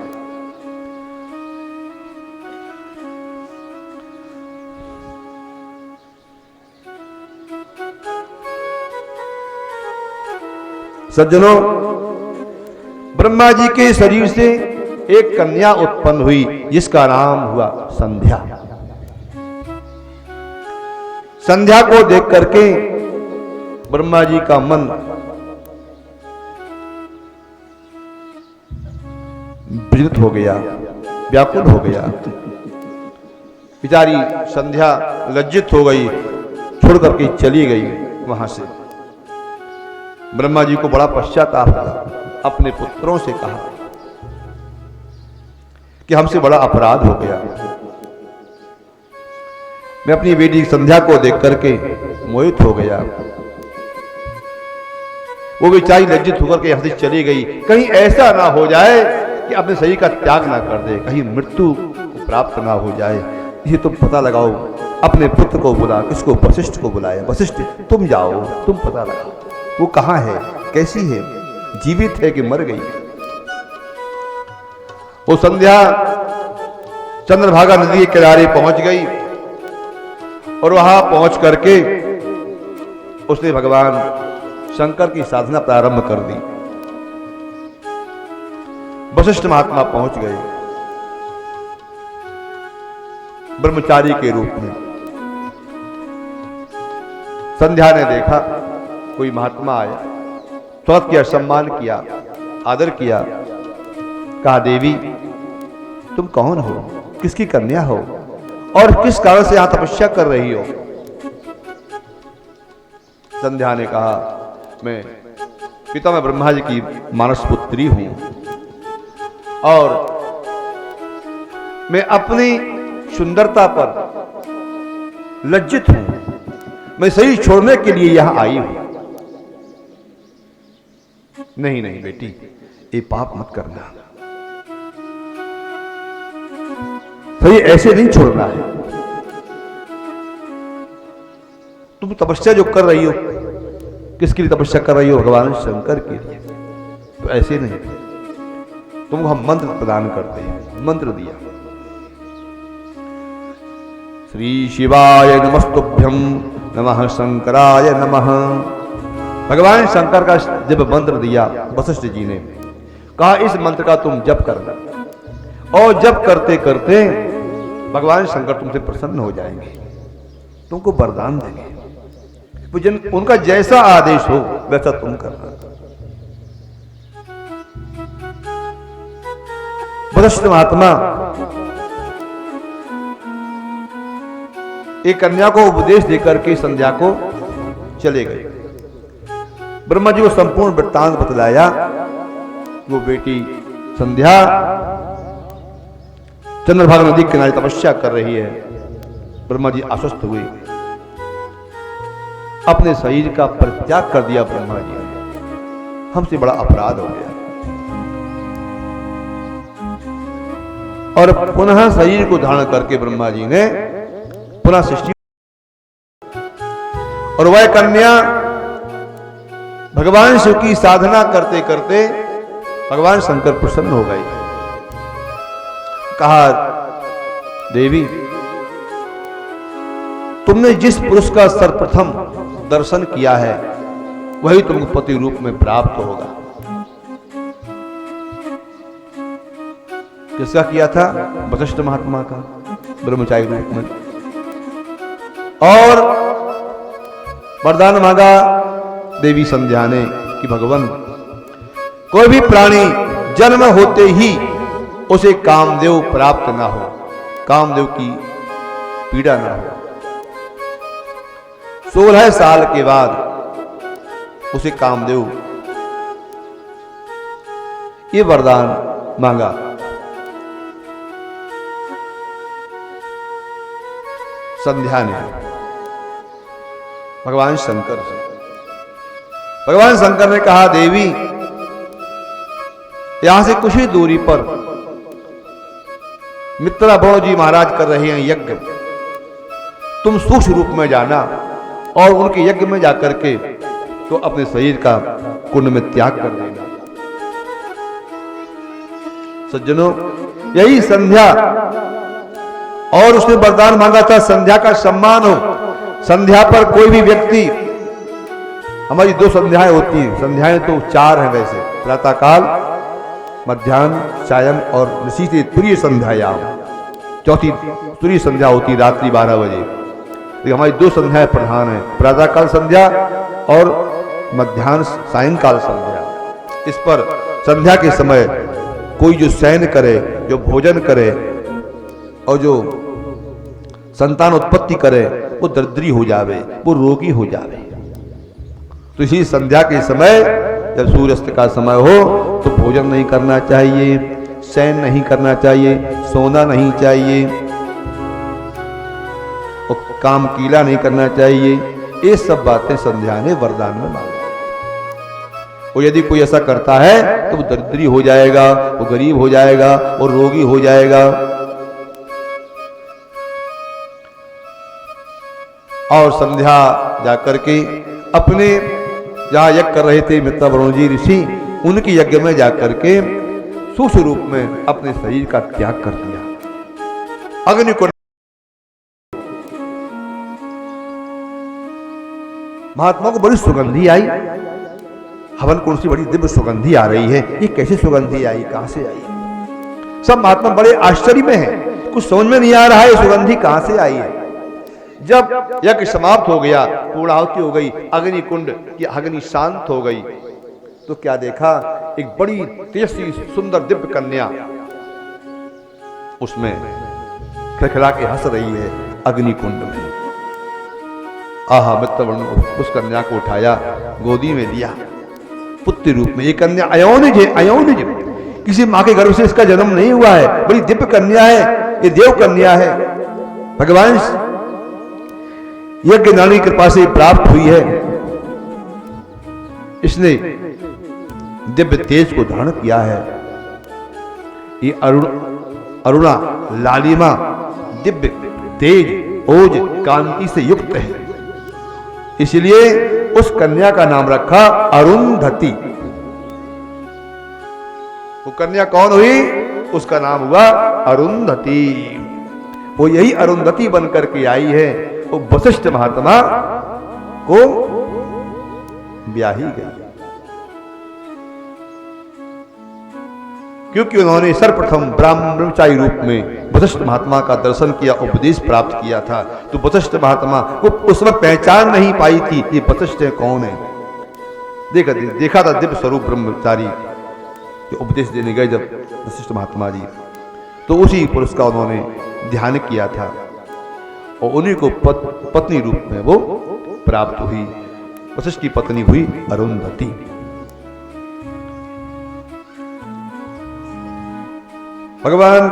सज्जनों, ब्रह्मा जी के शरीर से एक कन्या उत्पन्न हुई जिसका नाम हुआ संध्या। संध्या को देख करके ब्रह्मा जी का मन विचलित हो गया, व्याकुल हो गया। बेचारी संध्या लज्जित हो गई, छोड़ करके चली गई वहां से। ब्रह्मा जी को बड़ा पश्चाताप हुआ, अपने पुत्रों से कहा कि हमसे बड़ा अपराध हो गया। मैं अपनी बेटी संध्या को देख करके मोहित हो गया। वो बेचारी लज्जित होकर के यहां से चली गई। कहीं ऐसा ना हो जाए कि अपने शरीर का त्याग ना कर दे, कहीं मृत्यु को प्राप्त ना हो जाए। ये तुम पता लगाओ, अपने पुत्र को बुला। किसको? वशिष्ठ को बुलाया। वशिष्ठ तुम जाओ, तुम पता लगाओ वो कहां है, कैसी है, जीवित है कि मर गई। वो संध्या चंद्रभागा नदी के किनारे पहुंच गई और वहां पहुंच करके उसने भगवान शंकर की साधना प्रारंभ कर दी। वशिष्ठ महात्मा पहुंच गए ब्रह्मचारी के रूप में। संध्या ने देखा कोई महात्मा आया, स्वागत किया, सम्मान किया, आदर किया। कहा देवी तुम कौन हो, किसकी कन्या हो और किस कारण से यहां तपस्या कर रही हो? संध्या ने कहा, मैं पितामह ब्रह्मा जी की मानस पुत्री हूं और मैं अपनी सुंदरता पर लज्जित हूं, मैं शरीर छोड़ने के लिए यहां आई हूं। नहीं नहीं बेटी, ये पाप मत करना, शरीर ऐसे नहीं छोड़ना है। तुम तपस्या जो कर रही हो, किसके लिए तपस्या कर रही हो? भगवान शंकर के लिए। तो ऐसे नहीं, तुमको हम मंत्र प्रदान करते हैं। मंत्र दिया, श्री शिवाय नमस्तुभ्यं नमः शंकराय नमः। भगवान शंकर का जब मंत्र दिया वशिष्ठ जी ने कहा, इस मंत्र का तुम जप करना और जप करते करते भगवान शंकर तुमसे प्रसन्न हो जाएंगे, तुमको वरदान देंगे। उनका जैसा आदेश हो वैसा तुम करना। वशिष्ठ महात्मा एक कन्या को उपदेश देकर के संध्या को चले गए। ब्रह्मा जी को संपूर्ण वृत्तांत बतलाया। वो बेटी संध्या चंद्रभागा नदी के किनारे तपस्या कर रही है। ब्रह्मा जी आश्वस्त हुए, अपने शरीर का परित्याग कर दिया। ब्रह्मा जी ने, हमसे बड़ा अपराध हो गया। और पुनः शरीर को धारण करके ब्रह्मा जी ने पुनः सृष्टि, और वह कन्या भगवान शिव की साधना करते करते भगवान शंकर प्रसन्न हो गए। कहा, देवी तुमने जिस पुरुष का सर्वप्रथम दर्शन किया है वही तुमको पति रूप में प्राप्त होगा। किसका किया था? वशिष्ठ महात्मा का, ब्रह्मचारी रूप में। और वरदान मांगा देवी संध्या ने कि भगवान, कोई भी प्राणी जन्म होते ही उसे कामदेव प्राप्त ना हो, कामदेव की पीड़ा ना हो। 16 साल के बाद उसे कामदेव, ये वरदान मांगा। संध्या ने भगवान शंकर से। भगवान शंकर ने कहा, देवी यहां से कुछ ही दूरी पर मित्रा बड़ो जी महाराज कर रहे हैं यज्ञ, तुम सूक्ष्म रूप में जाना और उनके यज्ञ में जाकर के तो अपने शरीर का कुंड में त्याग कर देना। सज्जनों, यही संध्या, और उसने वरदान मांगा था संध्या का सम्मान हो। संध्या पर कोई भी व्यक्ति, हमारी 2 संध्याएं होती हैं, संध्याएं तो 4 हैं वैसे, प्रातःकाल, मध्याह्न, सायं और निशी से तुरीय संध्यायाम। चौथी तुरीय संध्या होती रात्रि 12 बजे। लेकिन हमारी 2 संध्याएं प्रधान हैं, प्रातःकाल संध्या और मध्याह्न सायंकाल संध्या। इस पर संध्या के समय कोई जो शयन करे, जो भोजन करे और जो संतान उत्पत्ति करे, वो दरिद्री हो जावे, वो रोगी हो जावे। तो इसी संध्या के समय जब सूर्यास्त का समय हो तो भोजन नहीं करना चाहिए, शयन नहीं करना चाहिए, सोना नहीं चाहिए और काम कीला नहीं करना चाहिए। ये सब बातें संध्या ने वरदान में मांगी। और यदि कोई ऐसा करता है तो वो दरिद्री हो जाएगा, वो गरीब हो जाएगा, वो रोगी हो जाएगा। और संध्या जाकर के अपने जहां यज्ञ कर रहे थे मित्रा ब्रह्मजी ऋषि, उनके यज्ञ में जाकर के सूक्ष्म रूप में अपने शरीर का त्याग कर दिया। अग्नि को महात्मा को बड़ी सुगंधी आई, हवन कुंड से बड़ी दिव्य सुगंधी आ रही है। ये कैसे सुगंधी आई, कहां से आई? सब महात्मा बड़े आश्चर्य में हैं, कुछ समझ में नहीं आ रहा है सुगंधी कहां से आई है। जब यज्ञ समाप्त हो गया, पूर्णाहुति हो गई, अग्नि कुंड की अग्नि शांत हो गई, तो क्या देखा, एक बड़ी तेजस्वी सुंदर दिव्य कन्या उसमें खिलखिला के हंस रही है अग्नि कुंड में। आहा मित्रवर्ण उस कन्या को उठाया, गोदी में लिया, पुत्र रूप में। ये कन्या अयोनिज है, अयोनिज, किसी मां के गर्भ से इसका जन्म नहीं हुआ है, बड़ी दिव्य कन्या है, ये देव कन्या है, भगवान यज्ञ नानी की कृपा से प्राप्त हुई है। इसने दिव्य तेज को धारण किया है। ये अरुणा लालिमा दिव्य तेज ओज कांति से युक्त है, इसलिए उस कन्या का नाम रखा अरुंधति। वो कन्या कौन हुई? उसका नाम हुआ अरुंधति। वो यही अरुंधति बनकर के आई है, वो वशिष्ठ महात्मा को ब्याही गई, क्योंकि उन्होंने सर्वप्रथम ब्रह्मचारी रूप में वशिष्ठ महात्मा का दर्शन किया, उपदेश प्राप्त किया था। तो वशिष्ठ महात्मा को उस समय पहचान नहीं पाई थी ये वशिष्ठ है कौन है। देखा था दिव्य स्वरूप ब्रह्मचारी के उपदेश देने गए जब वशिष्ठ महात्मा जी, तो उसी पुरुष का उन्होंने ध्यान किया था और उन्हीं को पत्नी रूप में वो प्राप्त हुई। वशिष्ठ की पत्नी हुई अरुंधति। भगवान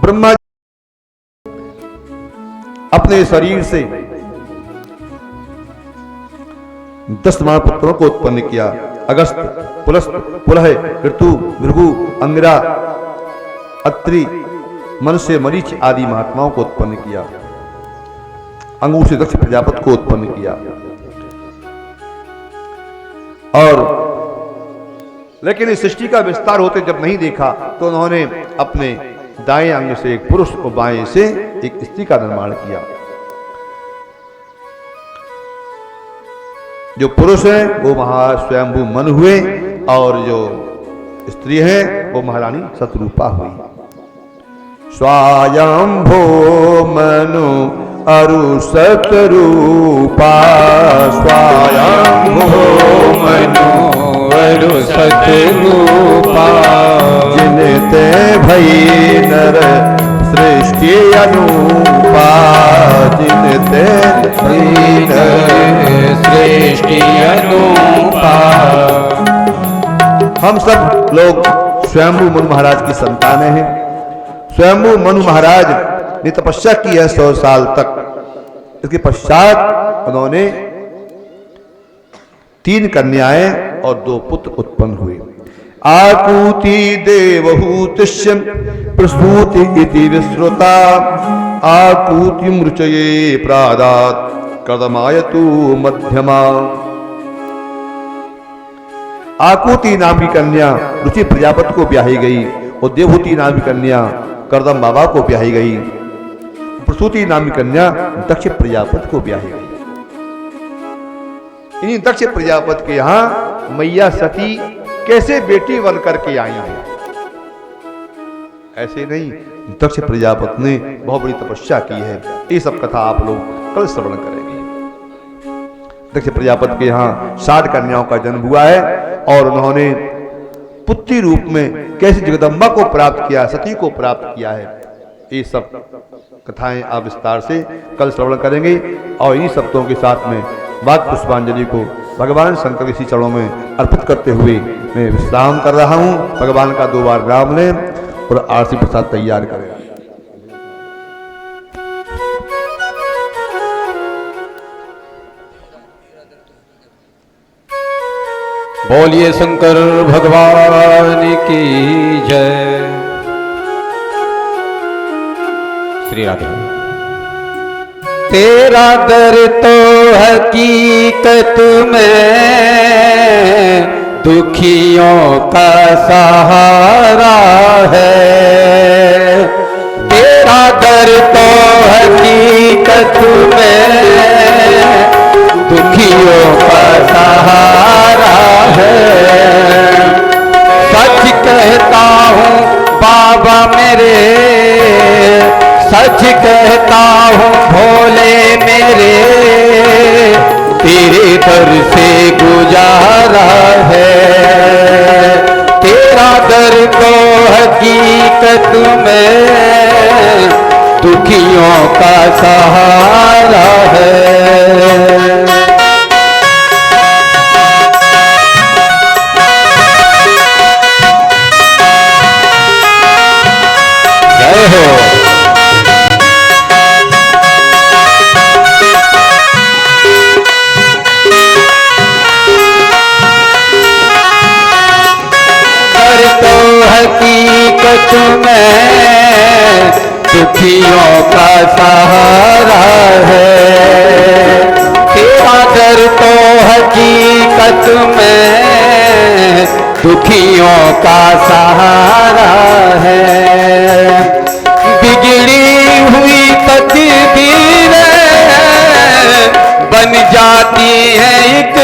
ब्रह्मा अपने शरीर से 10 महापुत्रों को उत्पन्न किया। अगस्त, पुलस्त, पुलह, ऋतु, भृगु, अंगिरा, अत्रि, मनुष्य, मरीच आदि महात्माओं को उत्पन्न किया। अंगूर से दक्ष प्रजापति को उत्पन्न किया। और लेकिन इस सृष्टि का विस्तार होते जब नहीं देखा तो उन्होंने अपने दाएं अंग से एक पुरुष और बाएं से एक स्त्री का निर्माण किया। जो पुरुष है वो महास्वयंभू मनु हुए और जो स्त्री है वो महारानी शतरूपा हुई। स्वयंभो मनु अरु शतरूपा, स्वयंभो मनु अरु शतरूपा, जिनते भई नर सृष्टि अनुपा, जिनते भई नर सृष्टि अनुपा। हम सब लोग स्वयंभू मनु महाराज की संतानें हैं। स्वयंभू मनु महाराज ने तपस्या की है 100 साल तक। इसके पश्चात उन्होंने 3 कन्याएं और 2 पुत्र उत्पन्न हुए। आकूति देवहूतिष्यं प्रसूति इति विश्रुता, आकूति मृचये प्रादात् कदमायतु मध्यमा। आकूति नाम की कन्या रुचि प्रजापति को ब्याही गई और देवहूति नाम की कन्या करदम बाबा को ब्याही गई। प्रसूति नाम की कन्या दक्ष प्रजापति को ब्याही गई। इन्हीं दक्ष प्रजापति के यहां मैया सती कैसे बेटी बन करके आई है? ऐसे नहीं, दक्ष प्रजापति ने बहुत बड़ी तपस्या की है। ये सब कथा आप लोग कल श्रवण करेंगे। दक्ष प्रजापति के यहाँ 60 कन्याओं का जन्म हुआ है और उन्होंने पुत्री रूप में कैसे जगदम्बा को प्राप्त किया, सती को प्राप्त किया है, ये सब कथाएं आप विस्तार से कल श्रवण करेंगे। और इन्हीं शब्दों के साथ में वाग पुष्पांजलि को भगवान शंकर के चरणों में अर्पित करते हुए मैं विश्राम कर रहा हूं। भगवान का 2 बार नाम लें और आरती प्रसाद तैयार करें। बोलिए शंकर भगवान की जय। श्री राधे। तेरा दर तो हकीकत में दुखियों का सहारा है। तेरा दर तो हकीकत में दुखियों का सहारा है। सच कहता हूँ बाबा मेरे, सच कहता हूँ भोले मेरे, तेरे दर से गुजारा है। तेरा दर को हकीकत में दुखियों का सहारा है। जय हो। तो हकीकत में दुखियों का सहारा है। तेरा दर तो हकीकत में दुखियों का सहारा है। बिगड़ी हुई तकदीरें बन जाती है एक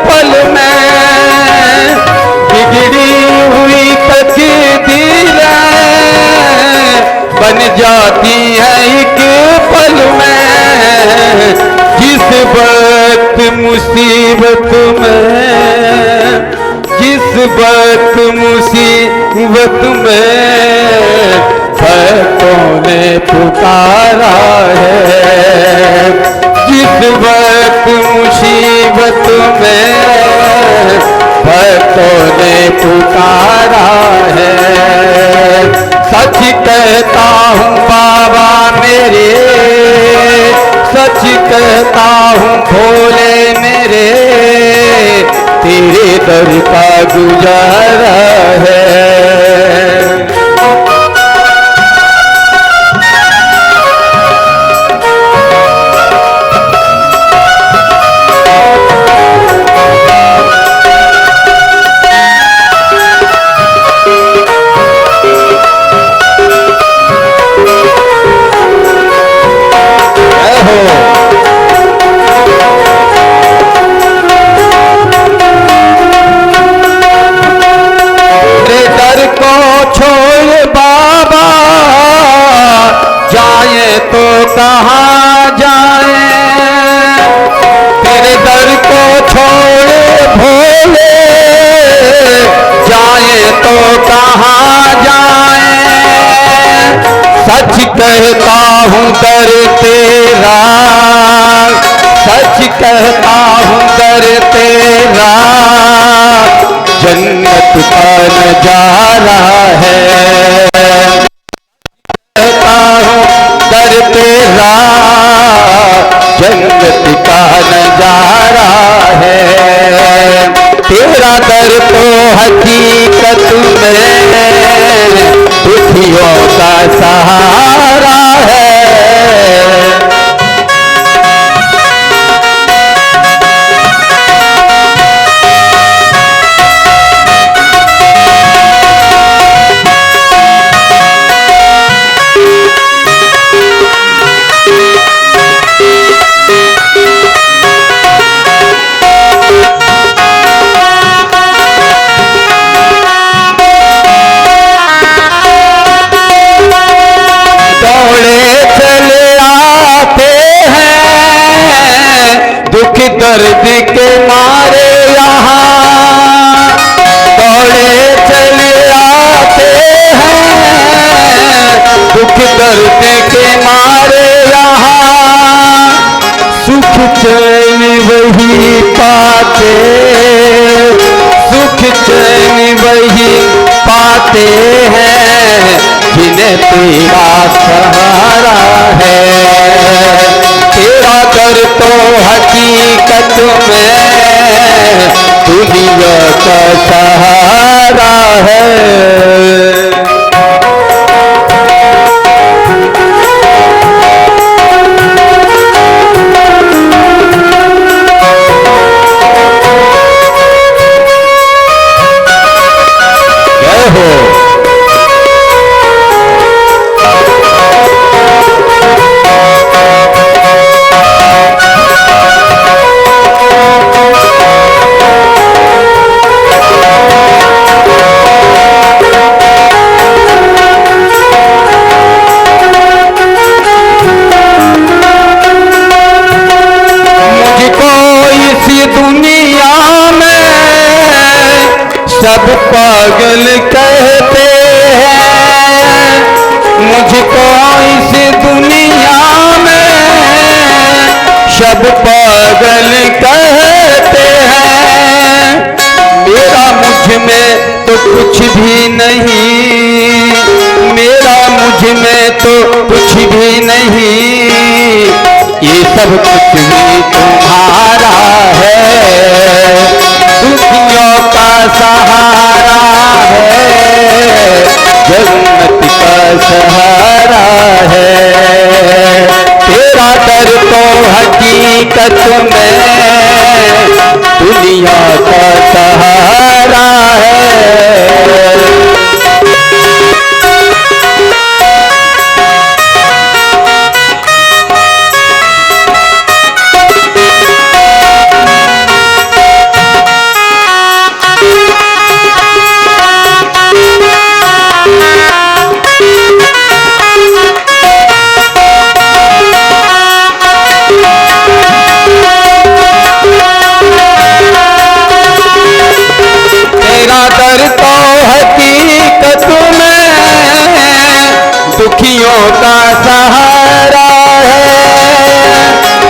पल में। बिगड़ी हुई तकदीरें बन जाती है एक पल में। जिस वक्त मुसीबत में, जिस वक्त मुसीबत में भक्तों ने पुकारा है। जिस वक्त मुसीबत में भक्तों ने पुकारा है। सच कहता हूँ बाबा मेरे, सच कहता हूँ भोले मेरे, तेरे दर का गुजारा है। तो कहाँ जाए, तेरे दर को छोड़े भोले, जाए तो कहाँ जाए। सच कहता हूँ दर तेरा, सच कहता हूँ दर तेरा, जन्नत का नजारा है। दर तेरा जन्नत का नजारा है। तेरा दर तो हकीकत में दुखियों का सहारा है। दुख दर्द के मारे यहाँ दौड़े चले आते हैं। दुख दर्द के मारे यहाँ सुख चैन वही पाते, सुख चैन वही पाते हैं जिन्हें तेरा सहारा है। तेरा दर तो हकीकत में दुनिया का सहारा है। जय हो। भी नहीं, मेरा मुझ में तो कुछ भी नहीं, ये सब कुछ भी तुम्हारा है, दुखियों का सहारा है, जन्नत का सहारा है। तेरा दर तो हकीकत में दुनिया का सहारा है। दर तो हकीकत में दुखियों का सहारा है,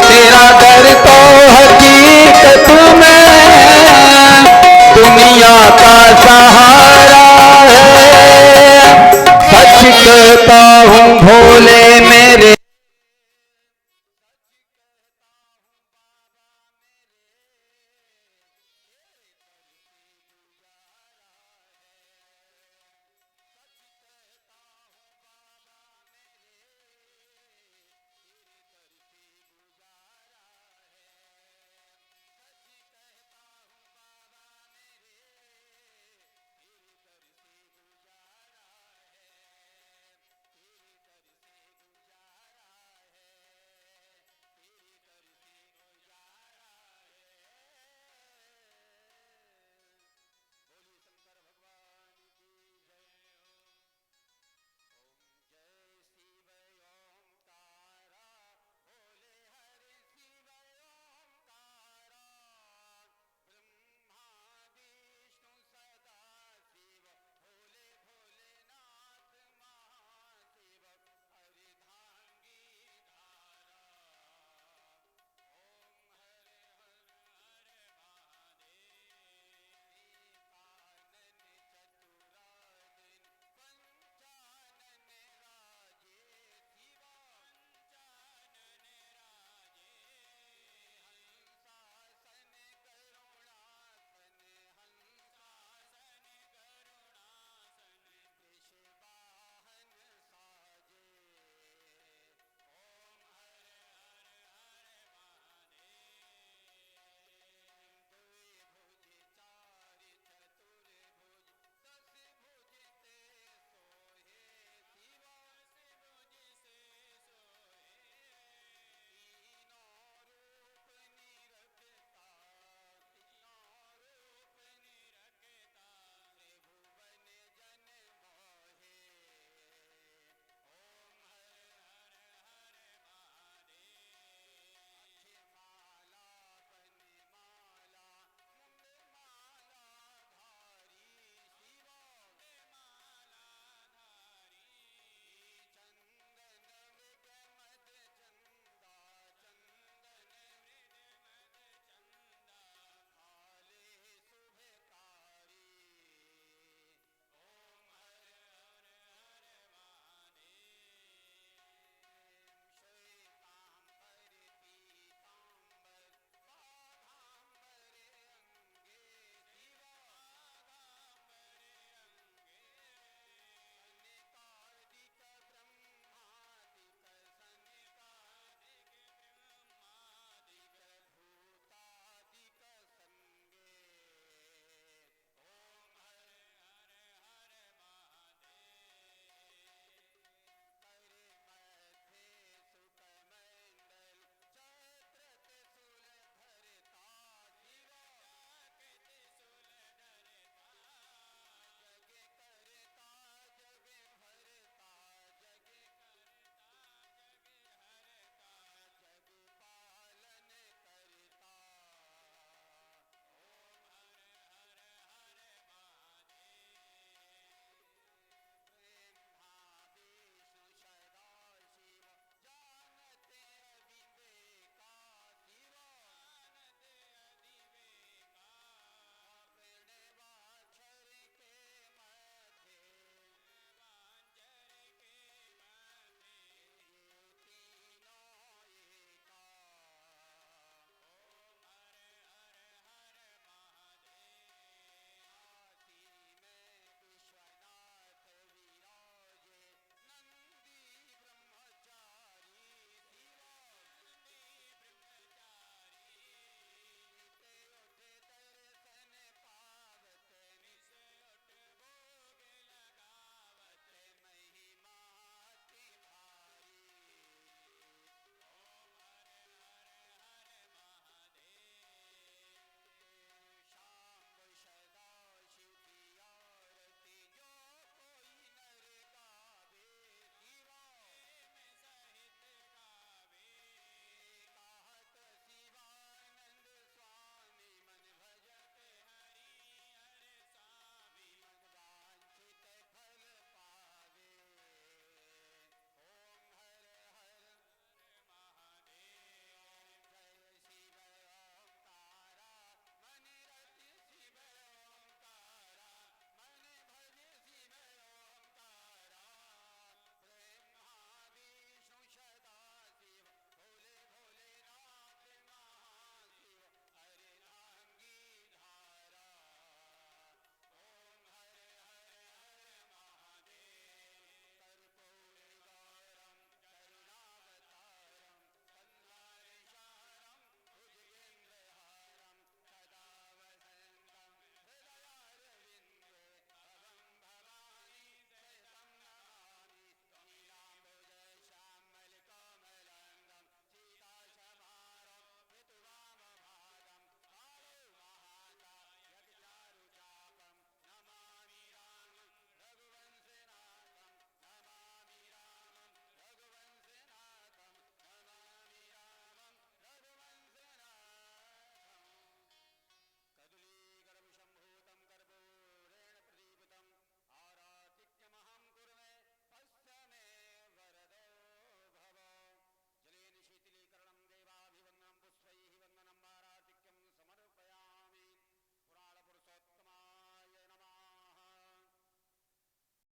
तेरा दर तो हकीकत में दुनिया का सहारा है। सच कहता हूँ भोले मेरे,